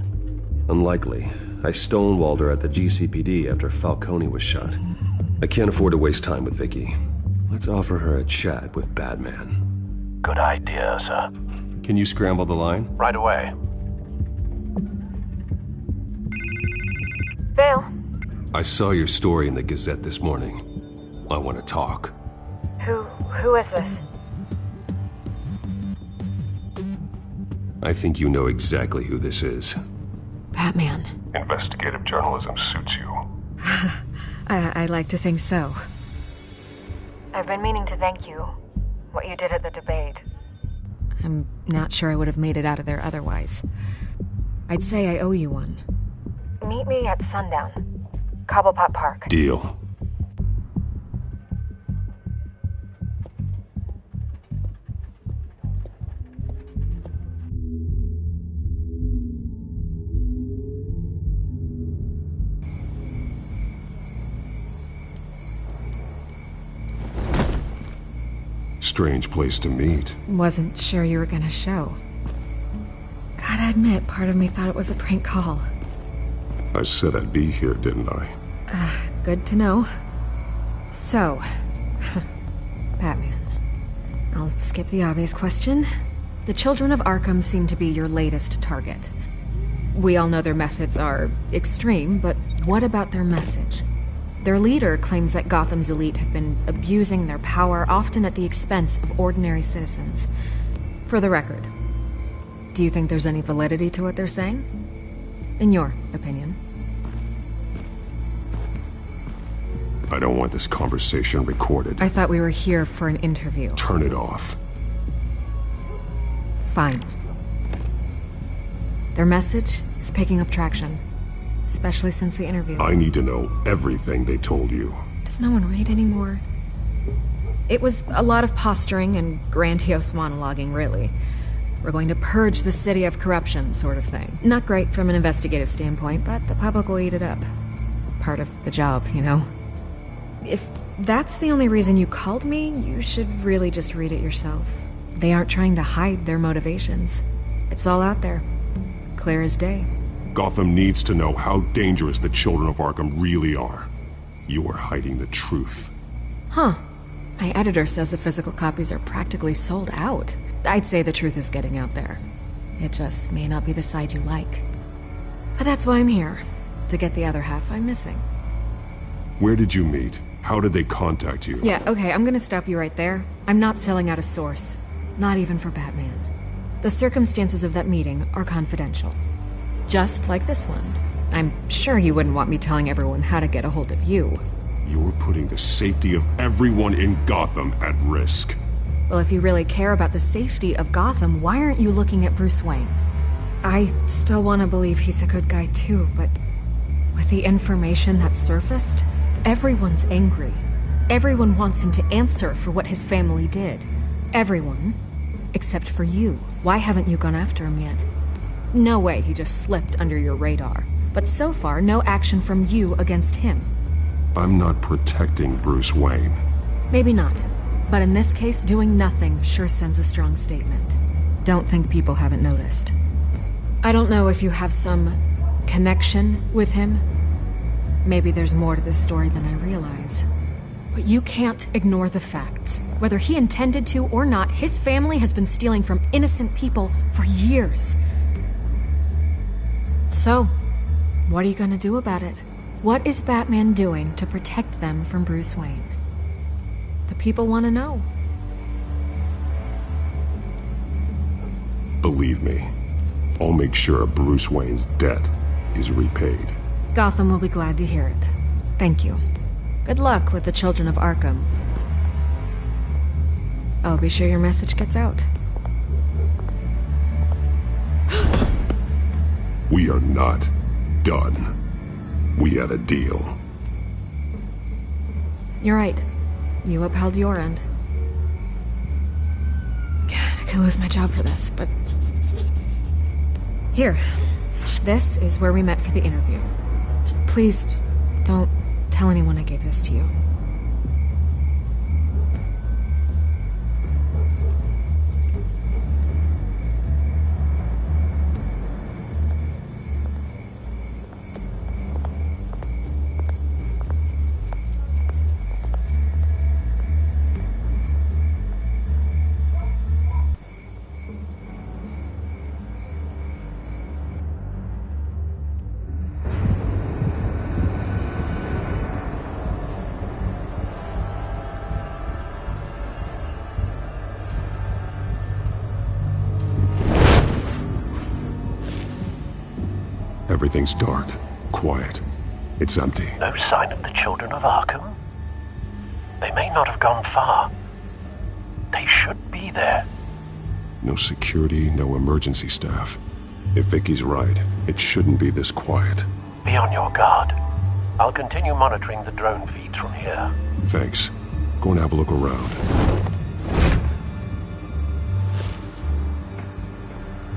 [SPEAKER 1] Unlikely. I stonewalled her at the GCPD after Falcone was shot. I can't afford to waste time with Vicky. Let's offer her a chat with Batman.
[SPEAKER 13] Good idea, sir.
[SPEAKER 1] Can you scramble the line?
[SPEAKER 13] Right away.
[SPEAKER 6] Vale.
[SPEAKER 1] I saw your story in the Gazette this morning. I want to talk.
[SPEAKER 6] Who is this?
[SPEAKER 1] I think you know exactly who this is.
[SPEAKER 19] Batman.
[SPEAKER 14] Investigative journalism suits you.
[SPEAKER 6] I'd like to think so. I've been meaning to thank you. What you did at the debate. I'm not sure I would have made it out of there otherwise. I'd say I owe you one. Meet me at sundown. Cobblepot Park.
[SPEAKER 1] Deal.
[SPEAKER 14] Strange place to meet.
[SPEAKER 6] Wasn't sure you were gonna show. Gotta admit, part of me thought it was a prank call.
[SPEAKER 14] I said I'd be here, didn't I?
[SPEAKER 6] Good to know. So, Batman. I'll skip the obvious question. The Children of Arkham seem to be your latest target. We all know their methods are extreme, but what about their message? Their leader claims that Gotham's elite have been abusing their power, often at the expense of ordinary citizens. For the record, do you think there's any validity to what they're saying? In your opinion?
[SPEAKER 14] I don't want this conversation recorded.
[SPEAKER 6] I thought we were here for an interview.
[SPEAKER 14] Turn it off.
[SPEAKER 6] Fine. Their message is picking up traction, especially since the interview.
[SPEAKER 14] I need to know everything they told you.
[SPEAKER 6] Does no one read anymore? It was a lot of posturing and grandiose monologuing, really. We're going to purge the city of corruption, sort of thing. Not great from an investigative standpoint, but the public will eat it up. Part of the job, you know? If that's the only reason you called me, you should really just read it yourself. They aren't trying to hide their motivations. It's all out there. Clear as day.
[SPEAKER 14] Gotham needs to know how dangerous the Children of Arkham really are. You are hiding the truth.
[SPEAKER 6] Huh. My editor says the physical copies are practically sold out. I'd say the truth is getting out there. It just may not be the side you like. But that's why I'm here. To get the other half I'm missing.
[SPEAKER 14] Where did you meet? How did they contact you?
[SPEAKER 6] Yeah, okay, I'm gonna stop you right there. I'm not selling out a source. Not even for Batman. The circumstances of that meeting are confidential. Just like this one. I'm sure you wouldn't want me telling everyone how to get a hold of you.
[SPEAKER 14] You're putting the safety of everyone in Gotham at risk.
[SPEAKER 6] Well, if you really care about the safety of Gotham, why aren't you looking at Bruce Wayne? I still want to believe he's a good guy too, but with the information that surfaced, everyone's angry. Everyone wants him to answer for what his family did. Everyone, except for you. Why haven't you gone after him yet? No way he just slipped under your radar. But so far, no action from you against him.
[SPEAKER 1] I'm not protecting Bruce Wayne.
[SPEAKER 6] Maybe not. But in this case, doing nothing sure sends a strong statement. Don't think people haven't noticed. I don't know if you have some connection with him. Maybe there's more to this story than I realize. But you can't ignore the facts. Whether he intended to or not, his family has been stealing from innocent people for years. So, what are you gonna do about it? What is Batman doing to protect them from Bruce Wayne? The people want to know.
[SPEAKER 1] Believe me, I'll make sure Bruce Wayne's debt is repaid.
[SPEAKER 6] Gotham will be glad to hear it. Thank you. Good luck with the Children of Arkham. I'll be sure your message gets out.
[SPEAKER 1] We are not done. We had a deal.
[SPEAKER 6] You're right. You upheld your end. God, I could lose my job for this, but... Here. This is where we met for the interview. Just please, don't tell anyone I gave this to you.
[SPEAKER 1] Everything's dark, quiet. It's empty.
[SPEAKER 13] No sign of the Children of Arkham? They may not have gone far. They should be there.
[SPEAKER 1] No security, no emergency staff. If Vicky's right, it shouldn't be this quiet.
[SPEAKER 13] Be on your guard. I'll continue monitoring the drone feeds from here.
[SPEAKER 1] Thanks. Go and have a look around.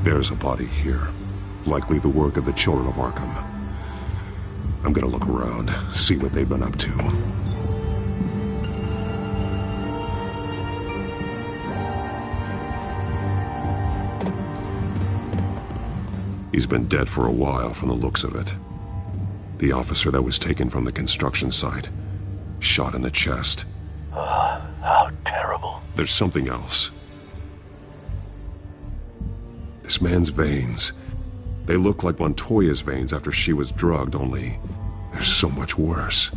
[SPEAKER 1] There's a body here. Likely the work of the Children of Arkham. I'm gonna look around, see what they've been up to. He's been dead for a while from the looks of it. The officer that was taken from the construction site. Shot in the chest.
[SPEAKER 13] How terrible.
[SPEAKER 1] There's something else. This man's veins. They look like Montoya's veins after she was drugged, only they're so much worse.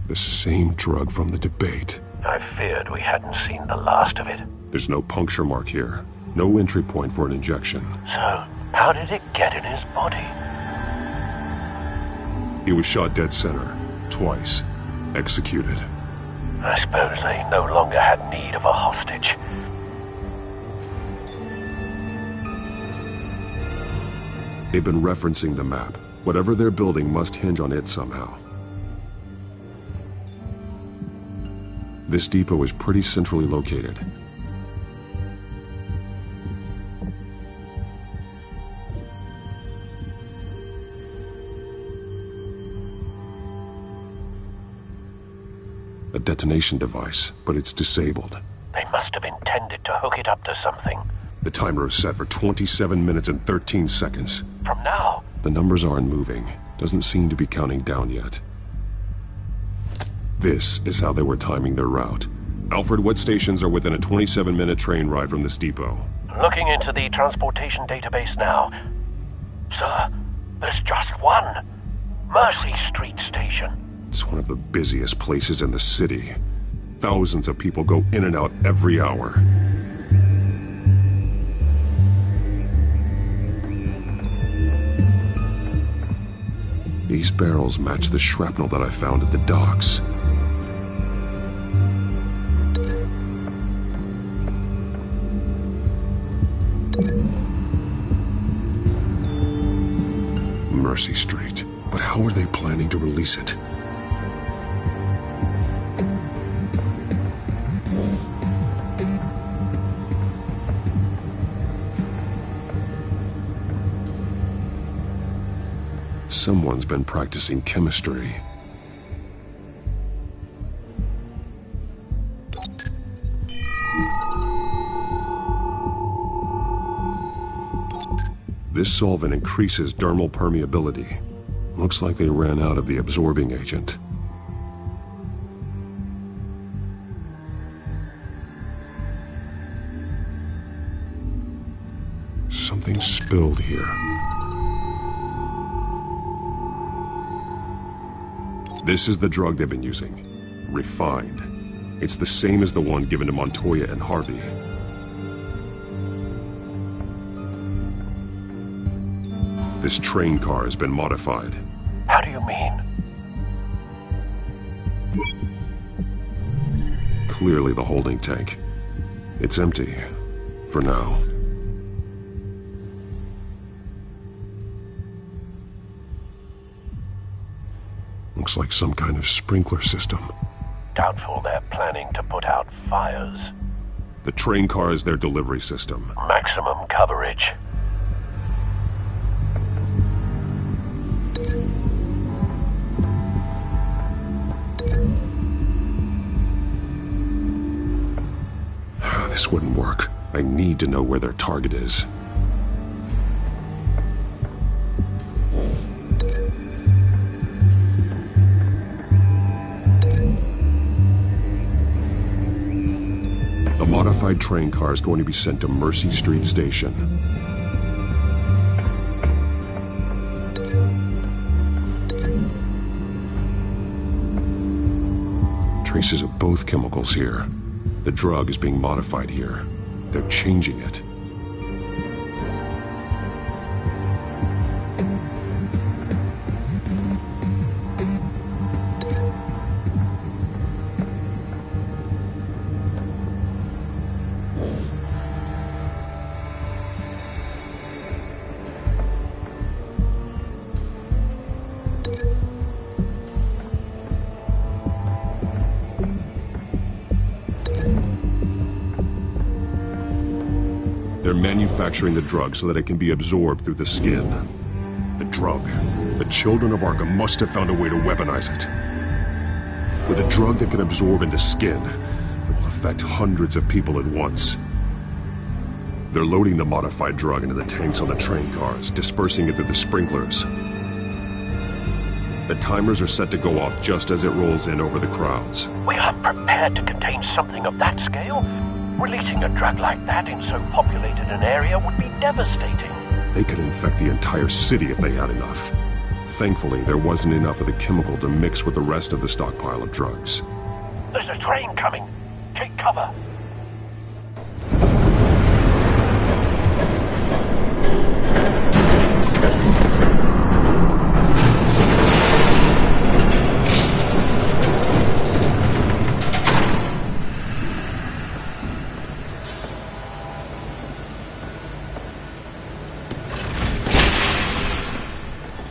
[SPEAKER 1] The same drug from the debate.
[SPEAKER 13] I feared we hadn't seen the last of it.
[SPEAKER 1] There's no puncture mark here. No entry point for an injection.
[SPEAKER 13] So, how did it get in his body?
[SPEAKER 1] He was shot dead center. Twice. Executed.
[SPEAKER 13] I suppose they no longer had need of a hostage.
[SPEAKER 1] They've been referencing the map. Whatever they're building must hinge on it somehow. This depot is pretty centrally located. A detonation device, but it's disabled.
[SPEAKER 13] They must have intended to hook it up to something.
[SPEAKER 1] The timer is set for 27 minutes and 13 seconds.
[SPEAKER 13] From now?
[SPEAKER 1] The numbers aren't moving. Doesn't seem to be counting down yet. This is how they were timing their route. Alfred, what stations are within a 27-minute train ride from this depot?
[SPEAKER 13] Looking into the transportation database now. Sir, there's just one. Mercy Street Station.
[SPEAKER 1] It's one of the busiest places in the city. Thousands of people go in and out every hour. These barrels match the shrapnel that I found at the docks. Mercy Street. But how are they planning to release it? Someone's been practicing chemistry. This solvent increases dermal permeability. Looks like they ran out of the absorbing agent. Something spilled here. This is the drug they've been using. Refined. It's the same as the one given to Montoya and Harvey. This train car has been modified.
[SPEAKER 13] How do you mean?
[SPEAKER 1] Clearly the holding tank. It's empty. For now. Looks like some kind of sprinkler system.
[SPEAKER 13] Doubtful they're planning to put out fires.
[SPEAKER 1] The train car is their delivery system.
[SPEAKER 13] Maximum coverage.
[SPEAKER 1] This wouldn't work. I need to know where their target is. The modified train car is going to be sent to Mercy Street Station. Traces of both chemicals here. The drug is being modified here. They're changing it. They're manufacturing the drug so that it can be absorbed through the skin. The drug. The children of Arkham must have found a way to weaponize it. With a drug that can absorb into skin, it will affect hundreds of people at once. They're loading the modified drug into the tanks on the train cars, dispersing it through the sprinklers. The timers are set to go off just as it rolls in over the crowds.
[SPEAKER 13] We aren't prepared to contain something of that scale. Releasing a drug like that in so populated an area would be devastating.
[SPEAKER 1] They could infect the entire city if they had enough. Thankfully, there wasn't enough of the chemical to mix with the rest of the stockpile of drugs.
[SPEAKER 13] There's a train coming. Take cover.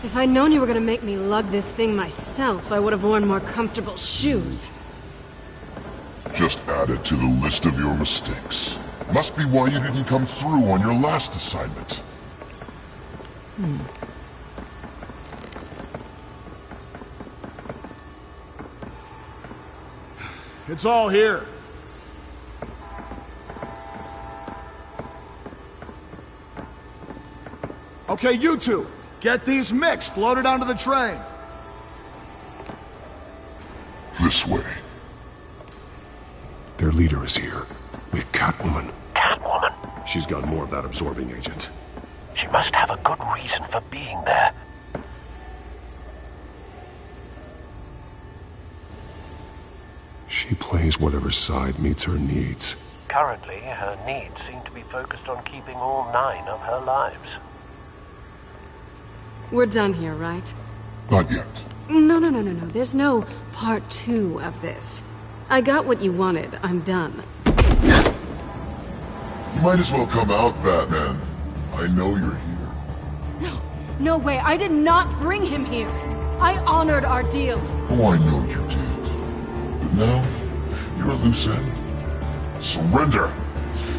[SPEAKER 12] If I'd known you were gonna make me lug this thing myself, I would have worn more comfortable shoes.
[SPEAKER 14] Just add it to the list of your mistakes. Must be why you didn't come through on your last assignment.
[SPEAKER 15] It's all here. Okay, you two. Get these mixed, loaded onto the train.
[SPEAKER 14] This way.
[SPEAKER 1] Their leader is here, with Catwoman.
[SPEAKER 13] Catwoman?
[SPEAKER 1] She's got more of that absorbing agent.
[SPEAKER 13] She must have a good reason for being there.
[SPEAKER 1] She plays whatever side meets her needs.
[SPEAKER 13] Currently, her needs seem to be focused on keeping all 9 of her lives.
[SPEAKER 12] We're done here, right?
[SPEAKER 14] Not yet.
[SPEAKER 12] No. There's no part 2 of this. I got what you wanted. I'm done.
[SPEAKER 14] You might as well come out, Batman. I know you're here.
[SPEAKER 12] No way. I did not bring him here. I honored our deal.
[SPEAKER 14] Oh, I know you did. But now, you're a loose end. Surrender!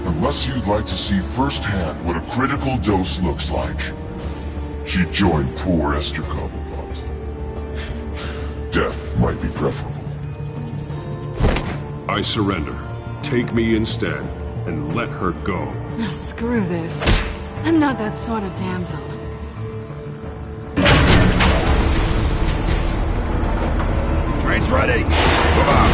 [SPEAKER 14] Unless you'd like to see firsthand what a critical dose looks like. She joined poor Esther Cobblepot. might be preferable.
[SPEAKER 3] I surrender. Take me instead, and let her go.
[SPEAKER 12] Now screw this. I'm not that sort of damsel.
[SPEAKER 18] Train's ready! Move out!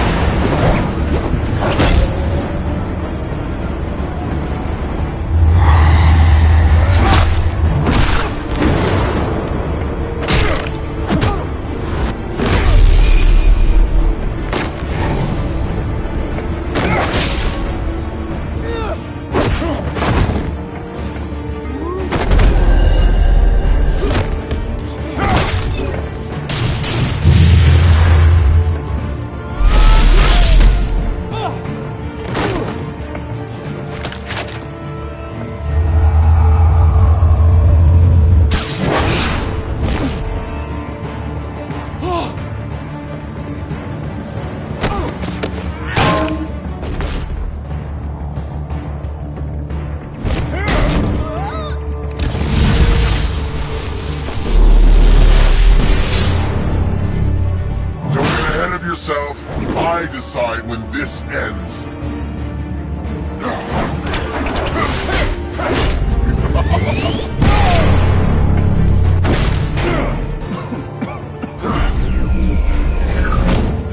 [SPEAKER 14] I decide when this ends.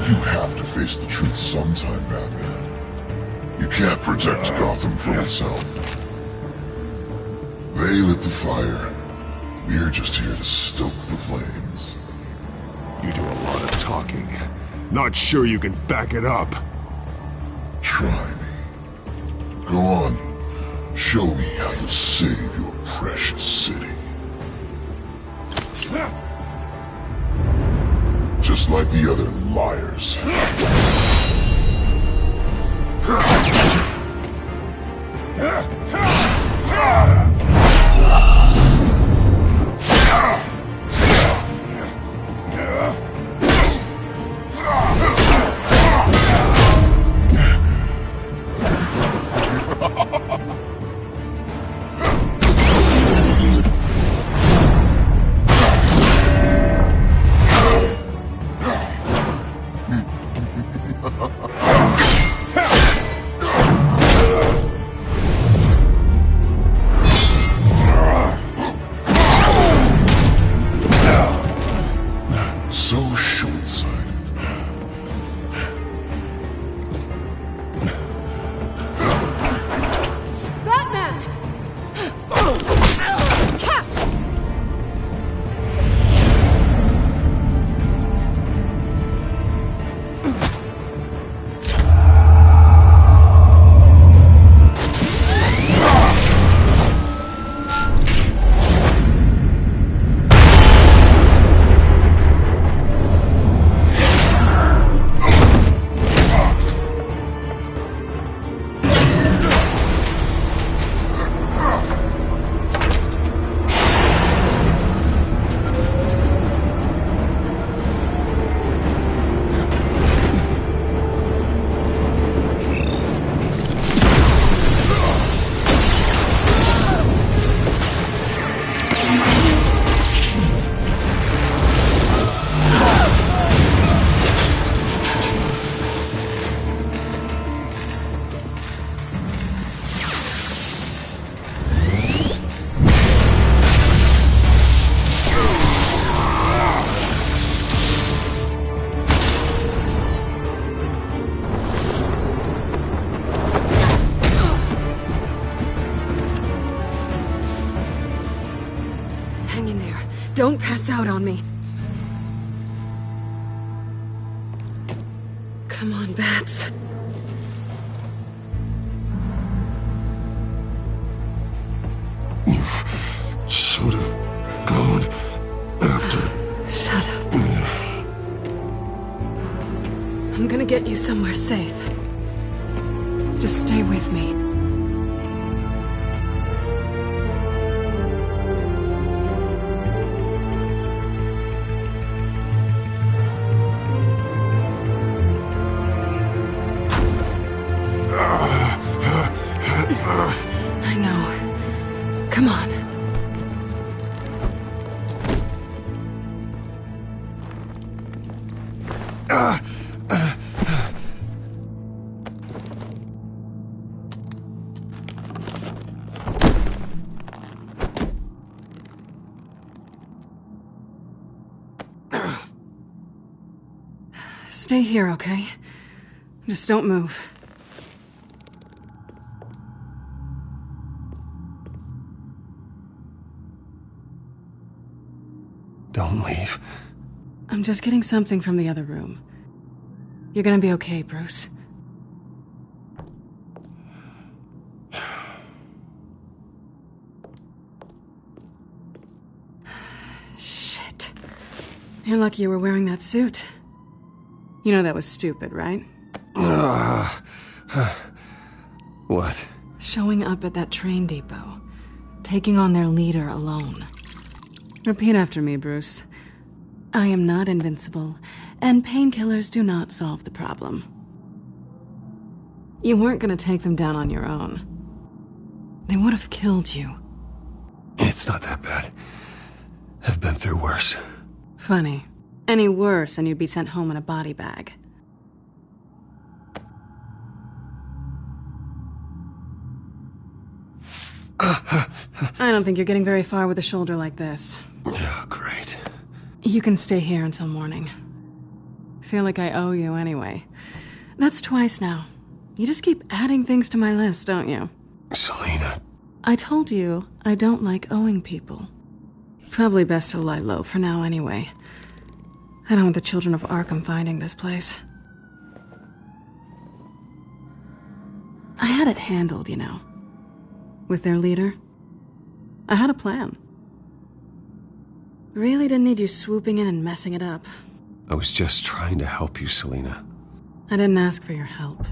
[SPEAKER 14] You have to face the truth sometime, Batman. You can't protect Gotham from itself. They lit the fire. We're just here to stoke the flames.
[SPEAKER 3] You do a lot of talking. Not sure you can back it up.
[SPEAKER 14] Try me. Go on. Show me how you save your precious city. Just like the other liars. So short-sighted.
[SPEAKER 12] Batman! Catch! Hang in there. Don't pass out on me. Come on, Bats.
[SPEAKER 14] Should have gone after.
[SPEAKER 12] Shut up. I'm gonna get you somewhere safe. Just stay with me. I know. Come on. Stay here, okay? Just don't move.
[SPEAKER 1] Don't leave.
[SPEAKER 12] I'm just getting something from the other room. You're gonna be okay, Bruce. Shit. You're lucky you were wearing that suit. You know that was stupid, right?
[SPEAKER 1] What?
[SPEAKER 12] Showing up at that train depot. Taking on their leader alone. Repeat after me, Bruce. I am not invincible, and painkillers do not solve the problem. You weren't gonna take them down on your own. They would have killed you.
[SPEAKER 1] It's not that bad. I've been through worse.
[SPEAKER 12] Funny. Any worse and you'd be sent home in a body bag. I don't think you're getting very far with a shoulder like this.
[SPEAKER 1] Oh, great.
[SPEAKER 12] You can stay here until morning. Feel like I owe you anyway. That's twice now. You just keep adding things to my list, don't you?
[SPEAKER 1] Selina.
[SPEAKER 12] I told you I don't like owing people. Probably best to lie low for now anyway. I don't want the children of Arkham finding this place. I had it handled, you know. With their leader. I had a plan. Really didn't need you swooping in and messing it up.
[SPEAKER 1] I was just trying to help you, Selina.
[SPEAKER 12] I didn't ask for your help.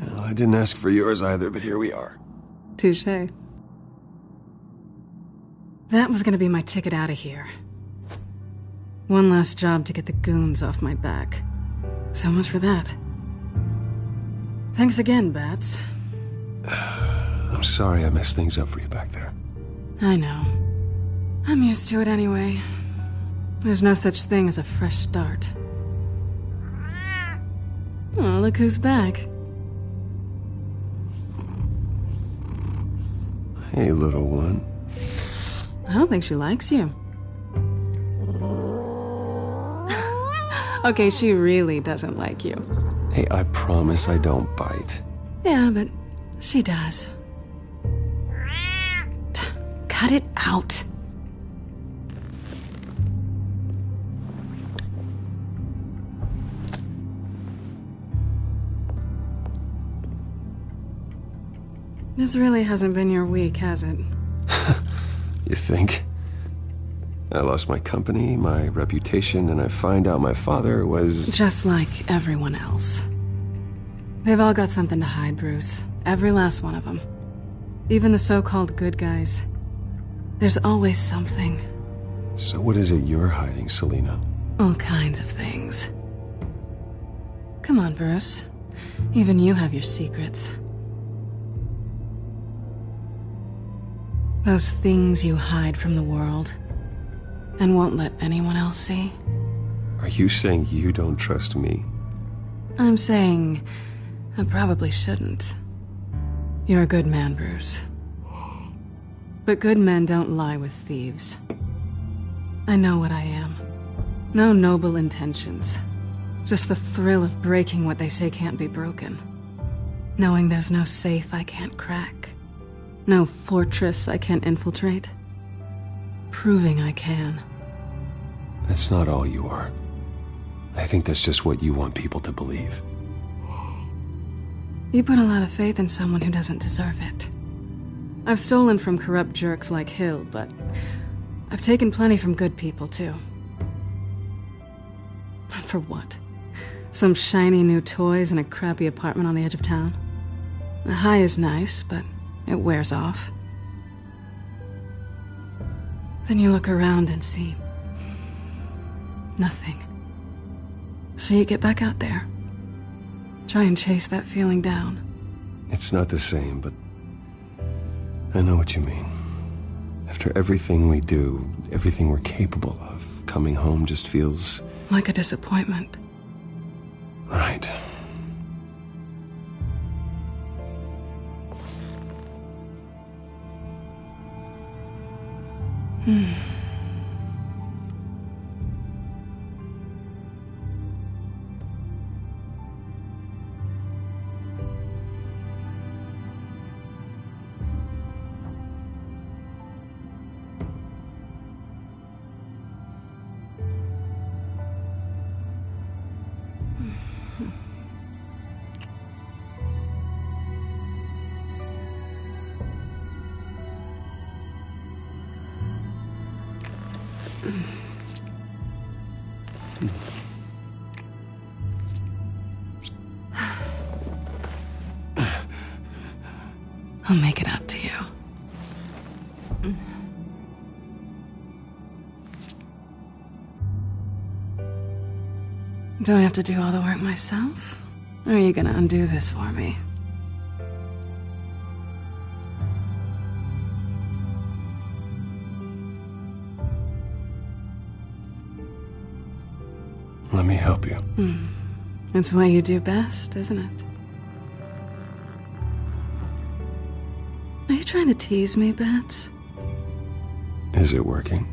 [SPEAKER 1] Well, I didn't ask for yours either, but here we are.
[SPEAKER 12] Touché. That was gonna be my ticket out of here. One last job to get the goons off my back. So much for that. Thanks again, Bats.
[SPEAKER 1] I'm sorry I messed things up for you back there.
[SPEAKER 12] I know. I'm used to it anyway. There's no such thing as a fresh start. Oh, look who's back.
[SPEAKER 1] Hey, little one.
[SPEAKER 12] I don't think she likes you. Okay, she really doesn't like you.
[SPEAKER 1] Hey, I promise I don't bite.
[SPEAKER 12] Yeah, but she does. Cut it out. This really hasn't been your week, has it?
[SPEAKER 1] You think? I lost my company, my reputation, and I find out my father was...
[SPEAKER 12] Just like everyone else. They've all got something to hide, Bruce. Every last one of them. Even the so-called good guys. There's always something.
[SPEAKER 1] So what is it you're hiding, Selina?
[SPEAKER 12] All kinds of things. Come on, Bruce. Even you have your secrets. Those things you hide from the world and won't let anyone else see.
[SPEAKER 1] Are you saying you don't trust me?
[SPEAKER 12] I'm saying I probably shouldn't. You're a good man, Bruce. But good men don't lie with thieves. I know what I am. No noble intentions. Just the thrill of breaking what they say can't be broken. Knowing there's no safe I can't crack. No fortress I can't infiltrate. Proving I can.
[SPEAKER 1] That's not all you are. I think that's just what you want people to believe.
[SPEAKER 12] You put a lot of faith in someone who doesn't deserve it. I've stolen from corrupt jerks like Hill, but I've taken plenty from good people, too. For what? Some shiny new toys and a crappy apartment on the edge of town? The high is nice, but it wears off. Then you look around and see nothing. So you get back out there. Try and chase that feeling down.
[SPEAKER 1] It's not the same, but I know what you mean. After everything we do, everything we're capable of, coming home just feels...
[SPEAKER 12] like a disappointment.
[SPEAKER 1] Right.
[SPEAKER 12] I'll make it up to you. Do I have to do all the work myself? Or are you gonna undo this for me?
[SPEAKER 1] Let me help you.
[SPEAKER 12] It's what you do best, isn't it? Are you trying to tease me, Bats?
[SPEAKER 1] Is it working?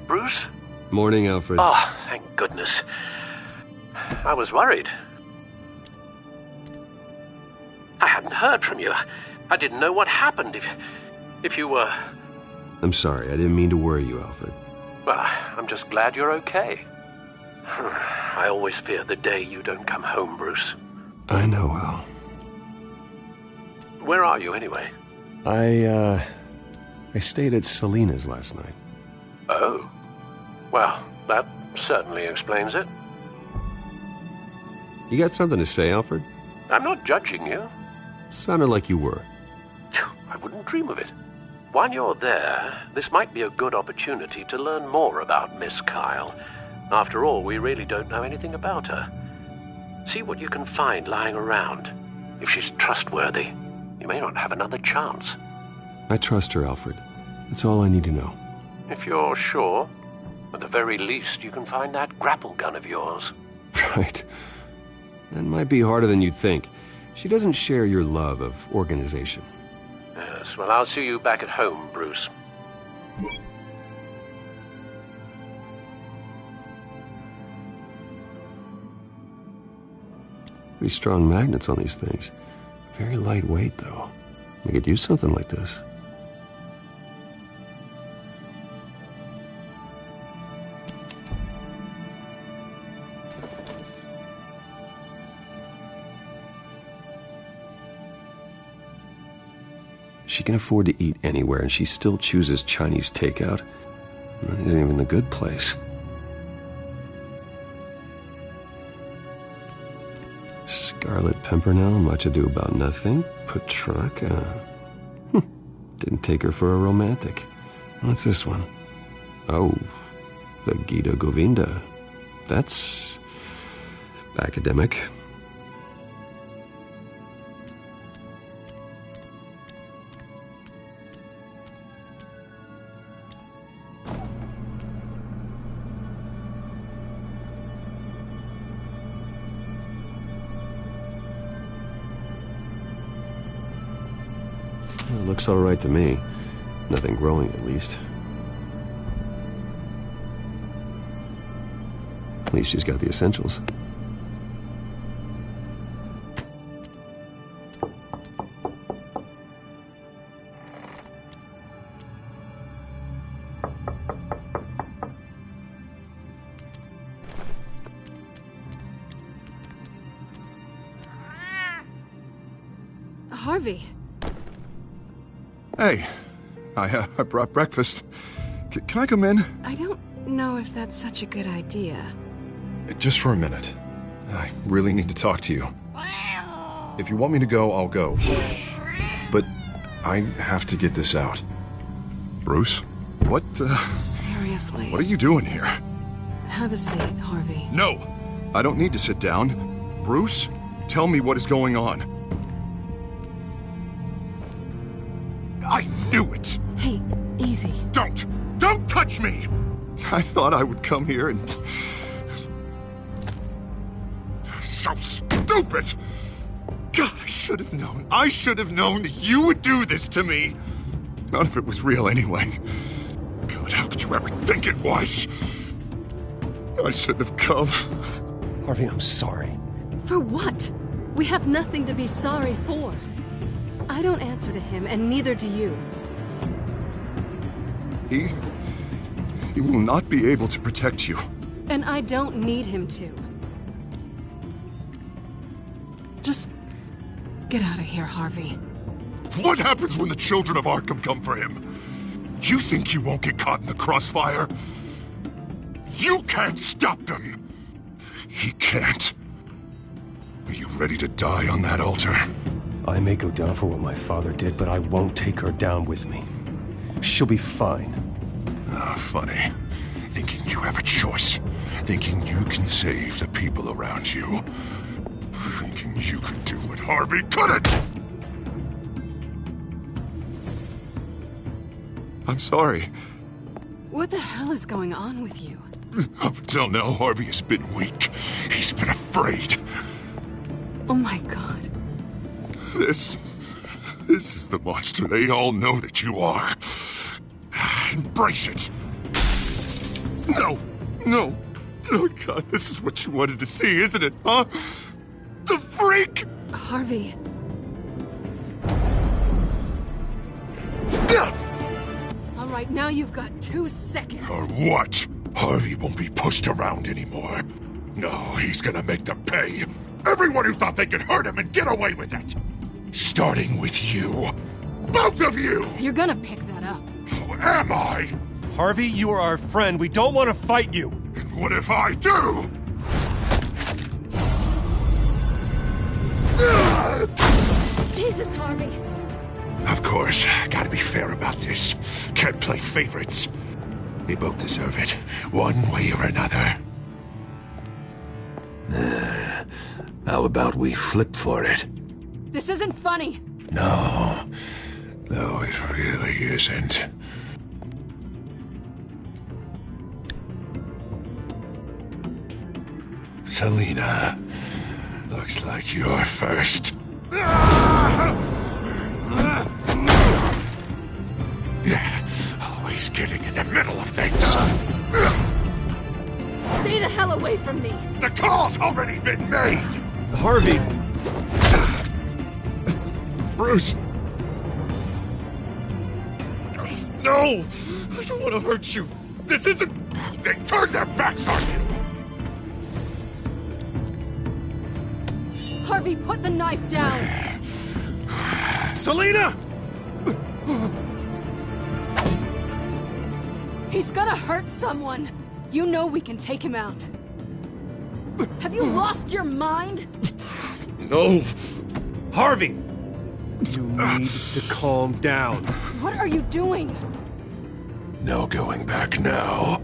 [SPEAKER 13] Bruce?
[SPEAKER 1] Morning, Alfred.
[SPEAKER 13] Oh, thank goodness. I was worried. I hadn't heard from you. I didn't know what happened if you were...
[SPEAKER 1] I'm sorry, I didn't mean to worry you, Alfred.
[SPEAKER 13] Well, I'm just glad you're okay. I always fear the day you don't come home, Bruce.
[SPEAKER 1] I know, Al.
[SPEAKER 13] Where are you, anyway?
[SPEAKER 1] I stayed at Selena's last night.
[SPEAKER 13] Oh. Well, that certainly explains it.
[SPEAKER 1] You got something to say, Alfred?
[SPEAKER 13] I'm not judging you.
[SPEAKER 1] Sounded like you were.
[SPEAKER 13] I wouldn't dream of it. While you're there, this might be a good opportunity to learn more about Miss Kyle. After all, we really don't know anything about her. See what you can find lying around. If she's trustworthy, you may not have another chance.
[SPEAKER 1] I trust her, Alfred. That's all I need to know.
[SPEAKER 13] If you're sure, at the very least, you can find that grapple gun of yours.
[SPEAKER 1] Right. That might be harder than you'd think. She doesn't share your love of organization.
[SPEAKER 13] Yes, well, I'll see you back at home, Bruce.
[SPEAKER 1] Pretty strong magnets on these things. Very lightweight, though. We could use something like this. She can afford to eat anywhere, and she still chooses Chinese takeout. That isn't even the good place. Scarlet Pimpernel, much ado about nothing. Petrarca. Didn't take her for a romantic. What's this one? Oh, the Gita Govinda. That's academic. It looks all right to me. Nothing growing, at least. At least she's got the essentials.
[SPEAKER 12] Harvey.
[SPEAKER 18] Hey, I brought breakfast. Can I come in?
[SPEAKER 12] I don't know if that's such a good idea.
[SPEAKER 18] Just for a minute. I really need to talk to you. If you want me to go, I'll go. But I have to get this out. Bruce? What,
[SPEAKER 12] Seriously?
[SPEAKER 18] What are you doing here?
[SPEAKER 12] Have a seat, Harvey.
[SPEAKER 18] No! I don't need to sit down. Bruce, tell me what is going on. I knew it!
[SPEAKER 12] Hey, easy.
[SPEAKER 18] Don't touch me! I thought I would come here and... So stupid! God, I should have known. I should have known that you would do this to me. None of it was real anyway. God, how could you ever think it was? I shouldn't have come.
[SPEAKER 1] Harvey, I'm sorry.
[SPEAKER 12] For what? We have nothing to be sorry for. I don't answer to him, and neither do you.
[SPEAKER 18] He will not be able to protect you.
[SPEAKER 12] And I don't need him to. Just get out of here, Harvey.
[SPEAKER 18] What happens when the children of Arkham come for him? You think you won't get caught in the crossfire? You can't stop them! He can't. Are you ready to die on that altar?
[SPEAKER 1] I may go down for what my father did, but I won't take her down with me. She'll be fine.
[SPEAKER 18] Ah, funny. Thinking you have a choice. Thinking you can save the people around you. Thinking you could do what Harvey couldn't! I'm sorry.
[SPEAKER 12] What the hell is going on with you?
[SPEAKER 18] Up until now, Harvey has been weak. He's been afraid.
[SPEAKER 12] Oh my God.
[SPEAKER 18] This is the monster they all know that you are. Embrace it. No. Oh God, this is what you wanted to see, isn't it, huh? The freak!
[SPEAKER 12] Harvey. All right, now you've got 2 seconds.
[SPEAKER 18] Or what? Harvey won't be pushed around anymore. No, he's gonna make them pay. Everyone who thought they could hurt him and get away with it. Starting with you. Both of you!
[SPEAKER 12] You're gonna pick that up.
[SPEAKER 18] Who am I?
[SPEAKER 1] Harvey, you are our friend. We don't want to fight you.
[SPEAKER 18] And what if I do?
[SPEAKER 12] Jesus, Harvey.
[SPEAKER 18] Of course, gotta be fair about this. Can't play favorites. They both deserve it, one way or another. How about we flip for it?
[SPEAKER 12] This isn't funny.
[SPEAKER 18] No, it really isn't. Selina, looks like you're first. Always getting in the middle of things.
[SPEAKER 12] Stay the hell away from me.
[SPEAKER 18] The call's already been made.
[SPEAKER 1] Harvey.
[SPEAKER 18] Bruce. No! I don't want to hurt you. This isn't... They turned their backs on you.
[SPEAKER 12] Harvey, put the knife down.
[SPEAKER 1] Selina!
[SPEAKER 12] He's gonna hurt someone. You know we can take him out. Have you lost your mind?
[SPEAKER 18] No.
[SPEAKER 1] Harvey! You need to calm down.
[SPEAKER 12] What are you doing?
[SPEAKER 18] No going back now.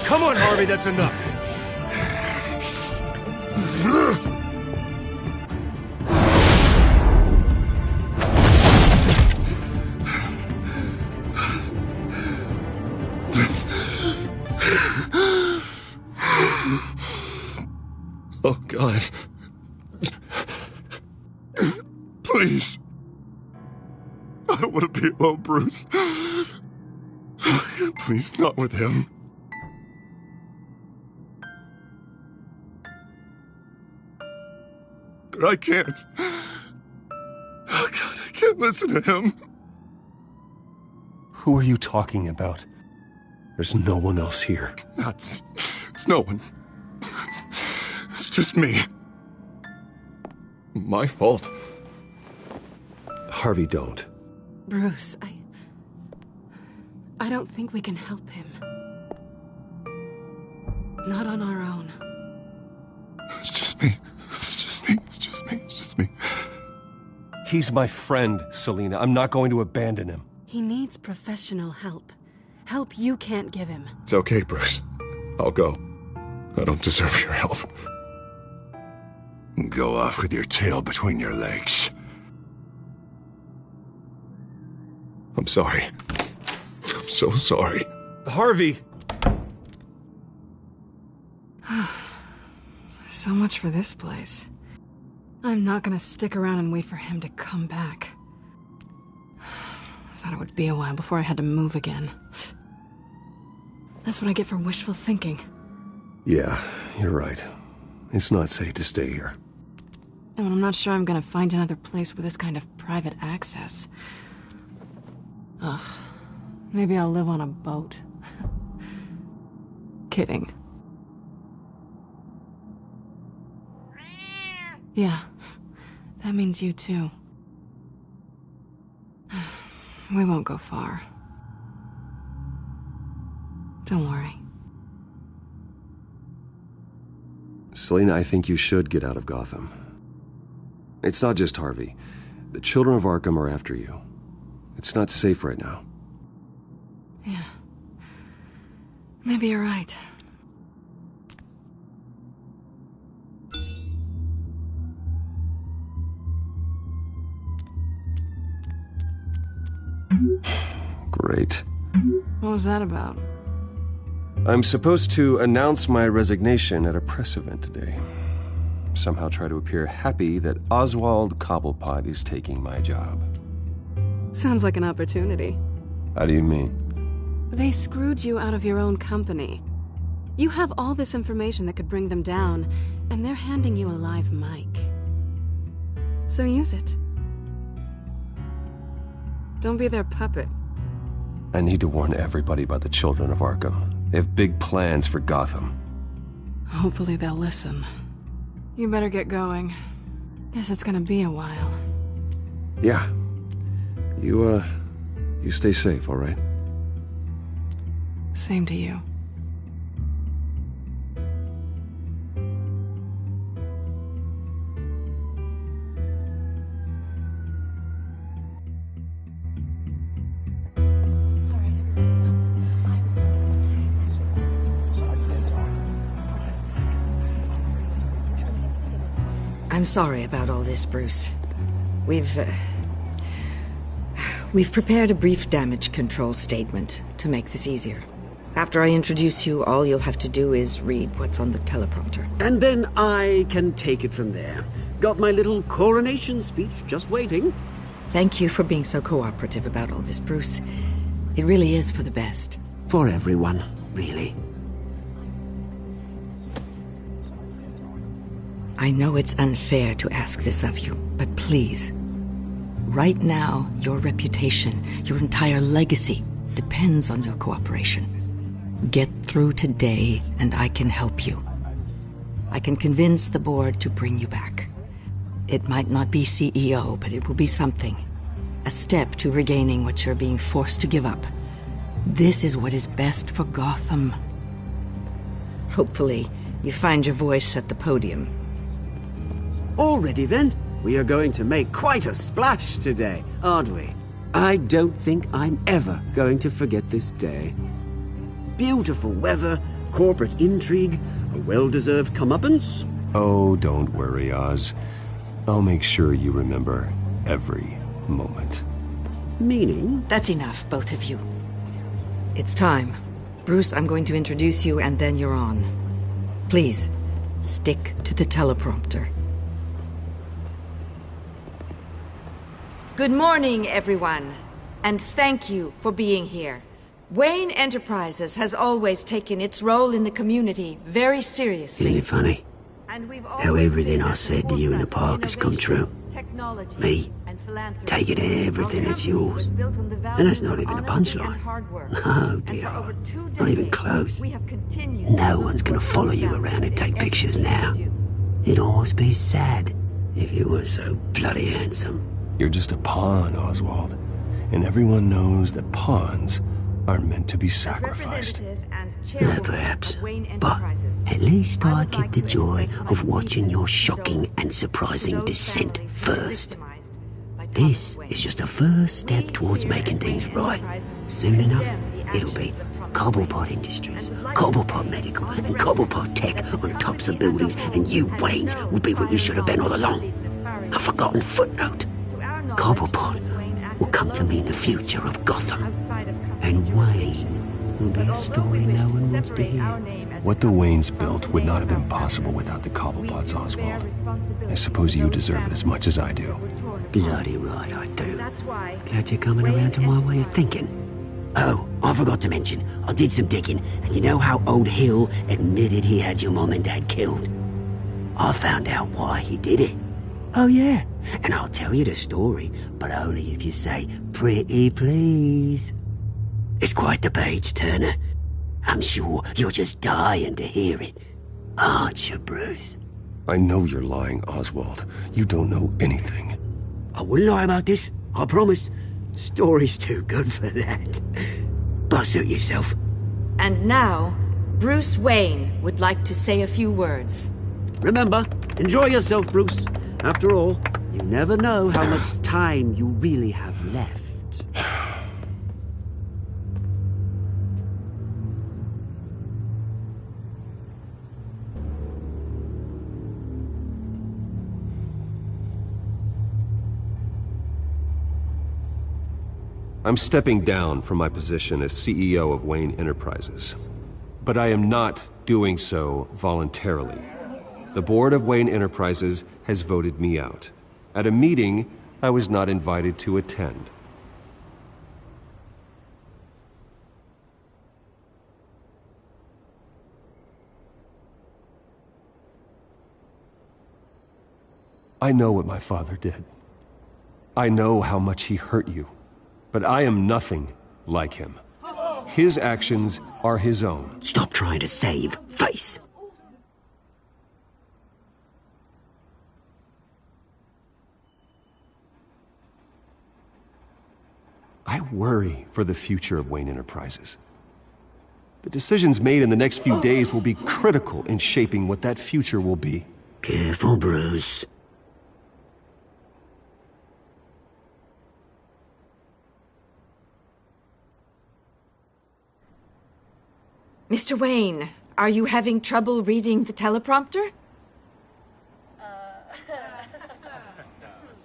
[SPEAKER 1] Come on, Harvey, that's enough.
[SPEAKER 18] Oh, God. Please. I don't want to be alone, Bruce. Please, not with him. But I can't. Oh, God, I can't. Listen to him.
[SPEAKER 1] Who are you talking about? There's no one else here.
[SPEAKER 18] It's no one. It's just me. My fault.
[SPEAKER 1] Harvey, don't.
[SPEAKER 12] Bruce, I don't think we can help him. Not on our own.
[SPEAKER 18] It's just me. It's just me. It's just me. It's just me.
[SPEAKER 1] He's my friend, Selina. I'm not going to abandon him.
[SPEAKER 12] He needs professional help. Help you can't give him.
[SPEAKER 18] It's okay, Bruce. I'll go. I don't deserve your help. Go off with your tail between your legs. I'm sorry. I'm so sorry.
[SPEAKER 1] Harvey!
[SPEAKER 12] So much for this place. I'm not gonna stick around and wait for him to come back. Thought it would be a while before I had to move again. That's what I get for wishful thinking.
[SPEAKER 1] Yeah, you're right. It's not safe to stay here.
[SPEAKER 12] And I'm not sure I'm gonna find another place with this kind of private access. Ugh. Maybe I'll live on a boat. Kidding. Yeah, that means you too. We won't go far. Don't worry.
[SPEAKER 1] Selina, I think you should get out of Gotham. It's not just Harvey. The children of Arkham are after you. It's not safe right now.
[SPEAKER 12] Yeah. Maybe you're right.
[SPEAKER 1] Great.
[SPEAKER 12] What was that about?
[SPEAKER 1] I'm supposed to announce my resignation at a press event today. Somehow try to appear happy that Oswald Cobblepot is taking my job.
[SPEAKER 12] Sounds like an opportunity.
[SPEAKER 1] How do you mean?
[SPEAKER 12] They screwed you out of your own company. You have all this information that could bring them down, and they're handing you a live mic. So use it. Don't be their puppet.
[SPEAKER 1] I need to warn everybody about the children of Arkham. They have big plans for Gotham.
[SPEAKER 12] Hopefully they'll listen. You better get going. Guess it's gonna be a while.
[SPEAKER 1] Yeah. You stay safe, all right?
[SPEAKER 12] Same to you.
[SPEAKER 20] I'm sorry about all this, Bruce. We've prepared a brief damage control statement to make this easier. After I introduce you, all you'll have to do is read what's on the teleprompter.
[SPEAKER 21] And then I can take it from there. Got my little coronation speech just waiting.
[SPEAKER 20] Thank you for being so cooperative about all this, Bruce. It really is for the best.
[SPEAKER 21] For everyone, really.
[SPEAKER 20] I know it's unfair to ask this of you, but please. Right now, your reputation, your entire legacy, depends on your cooperation. Get through today, and I can help you. I can convince the board to bring you back. It might not be CEO, but it will be something. A step to regaining what you're being forced to give up. This is what is best for Gotham. Hopefully, you find your voice at the podium.
[SPEAKER 21] Already then, we are going to make quite a splash today, aren't we? I don't think I'm ever going to forget this day. Beautiful weather, corporate intrigue, a well-deserved comeuppance.
[SPEAKER 1] Oh, don't worry, Oz. I'll make sure you remember every moment.
[SPEAKER 21] Meaning?
[SPEAKER 20] That's enough, both of you. It's time. Bruce, I'm going to introduce you, and then you're on. Please, stick to the teleprompter. Good morning, everyone, and thank you for being here. Wayne Enterprises has always taken its role in the community very seriously.
[SPEAKER 21] Isn't it funny? How everything I said to you in the park has come true. Me, taking everything that's yours. And that's not even a punchline. No, dear. Not even close. No one's gonna follow you around and take pictures now. It'd almost be sad if you were so bloody handsome.
[SPEAKER 1] You're just a pawn, Oswald. And everyone knows that pawns are meant to be sacrificed.
[SPEAKER 21] Perhaps. But at least I get the joy of watching your shocking and surprising descent first. This is just a first step towards making things right. Soon enough, it'll be Cobblepot Industries, Cobblepot Medical, and Cobblepot Tech on tops of buildings, and you, Waynes, will be what you should have been all along. A forgotten footnote. Cobblepot will come to mean the future of Gotham. And Wayne will be a story no one wants to hear.
[SPEAKER 1] What the Waynes built would not have been possible without the Cobblepots, Oswald. I suppose you deserve it as much as I do.
[SPEAKER 21] Bloody right I do. Glad you're coming around to my way of thinking. Oh, I forgot to mention, I did some digging, and you know how old Hill admitted he had your mom and dad killed? I found out why he did it. Oh yeah, and I'll tell you the story, but only if you say, pretty please. It's quite the page turner. I'm sure you're just dying to hear it, aren't you, Bruce?
[SPEAKER 1] I know you're lying, Oswald. You don't know anything.
[SPEAKER 21] I wouldn't lie about this, I promise. Story's too good for that. But suit yourself.
[SPEAKER 20] And now, Bruce Wayne would like to say a few words.
[SPEAKER 21] Remember, enjoy yourself, Bruce. After all, you never know how much time you really have left.
[SPEAKER 1] I'm stepping down from my position as CEO of Wayne Enterprises. But I am not doing so voluntarily. The board of Wayne Enterprises has voted me out. At a meeting I was not invited to attend. I know what my father did. I know how much he hurt you. But I am nothing like him. His actions are his own.
[SPEAKER 21] Stop trying to save face.
[SPEAKER 1] I worry for the future of Wayne Enterprises. The decisions made in the next few days will be critical in shaping what that future will be.
[SPEAKER 21] Careful, Bruce.
[SPEAKER 20] Mr. Wayne, are you having trouble reading the teleprompter?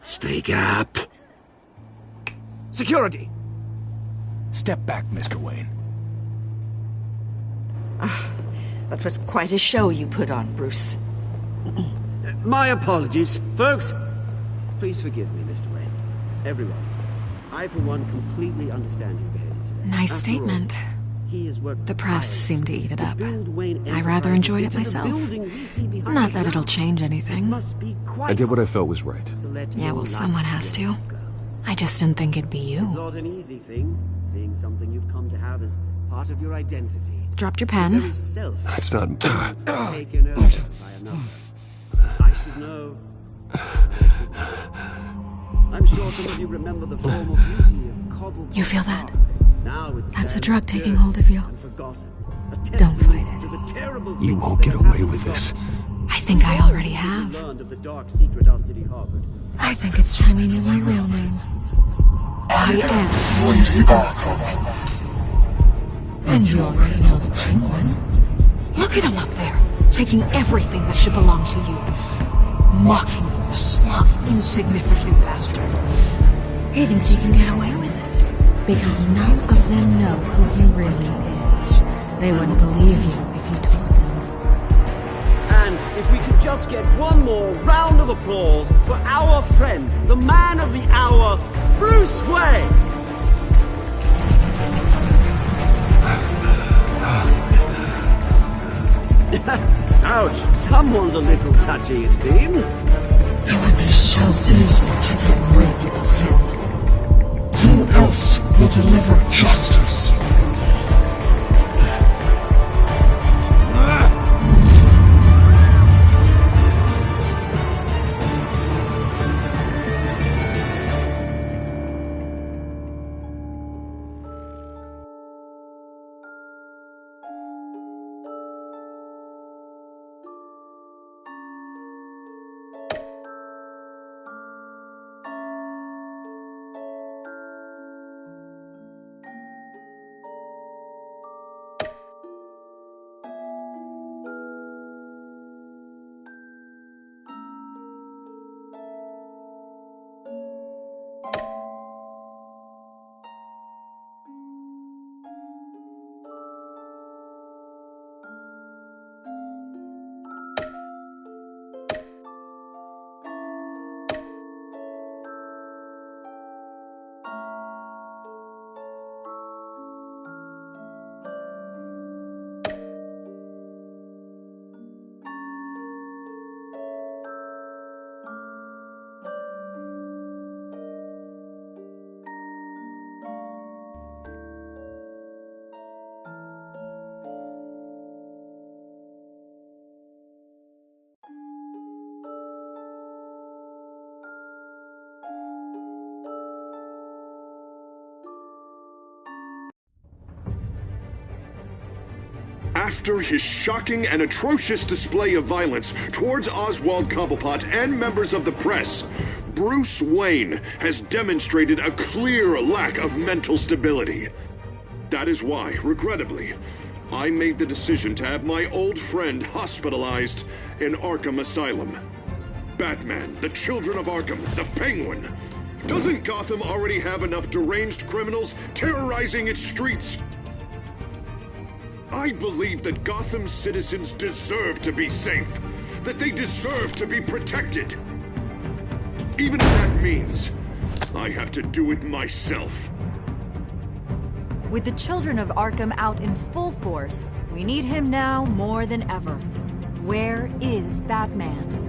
[SPEAKER 21] Speak up.
[SPEAKER 15] Security!
[SPEAKER 2] Step back, Mr. Wayne.
[SPEAKER 20] That was quite a show you put on, Bruce.
[SPEAKER 21] My apologies, folks. Please forgive me, Mr. Wayne. Everyone. I, for one, completely understand his behavior today.
[SPEAKER 6] Nice statement. The press seemed to eat it up. I rather enjoyed it myself. Not that it'll change anything.
[SPEAKER 1] I did what I felt was right.
[SPEAKER 6] Yeah, well, someone has to. I just didn't think it'd be you.
[SPEAKER 21] It's not an easy thing, seeing something you've come to have as part of your identity.
[SPEAKER 6] Dropped your pen.
[SPEAKER 1] That's not...
[SPEAKER 21] Taken over by another. I should know. I'm sure some of you remember the formal beauty of Cobble.
[SPEAKER 6] You feel that? That's the
[SPEAKER 21] a
[SPEAKER 6] drug taking hold of you. Don't fight it.
[SPEAKER 1] You won't get away with this.
[SPEAKER 6] I think I already have. I think it's time you knew my real name. I am
[SPEAKER 2] Lady Arkham.
[SPEAKER 6] And you already know the Penguin. Look at him up there, taking everything that should belong to you. Mocking you, a smug, insignificant bastard. He thinks he can get away with it. Because none of them know who he really is. They wouldn't believe you if you told them.
[SPEAKER 21] And if we could just get one more round of applause for our friend, the man of the hour, Bruce Wayne! Ouch, someone's a little touchy, it seems.
[SPEAKER 2] It would be so easy to get rid of him. else will deliver justice.
[SPEAKER 11] After his shocking and atrocious display of violence towards Oswald Cobblepot and members of the press, Bruce Wayne has demonstrated a clear lack of mental stability. That is why, regrettably, I made the decision to have my old friend hospitalized in Arkham Asylum. Batman, the Children of Arkham, the Penguin. Doesn't Gotham already have enough deranged criminals terrorizing its streets? I believe that Gotham's citizens deserve to be safe, that they deserve to be protected. Even if that means I have to do it myself.
[SPEAKER 5] With the Children of Arkham out in full force, we need him now more than ever. Where is Batman?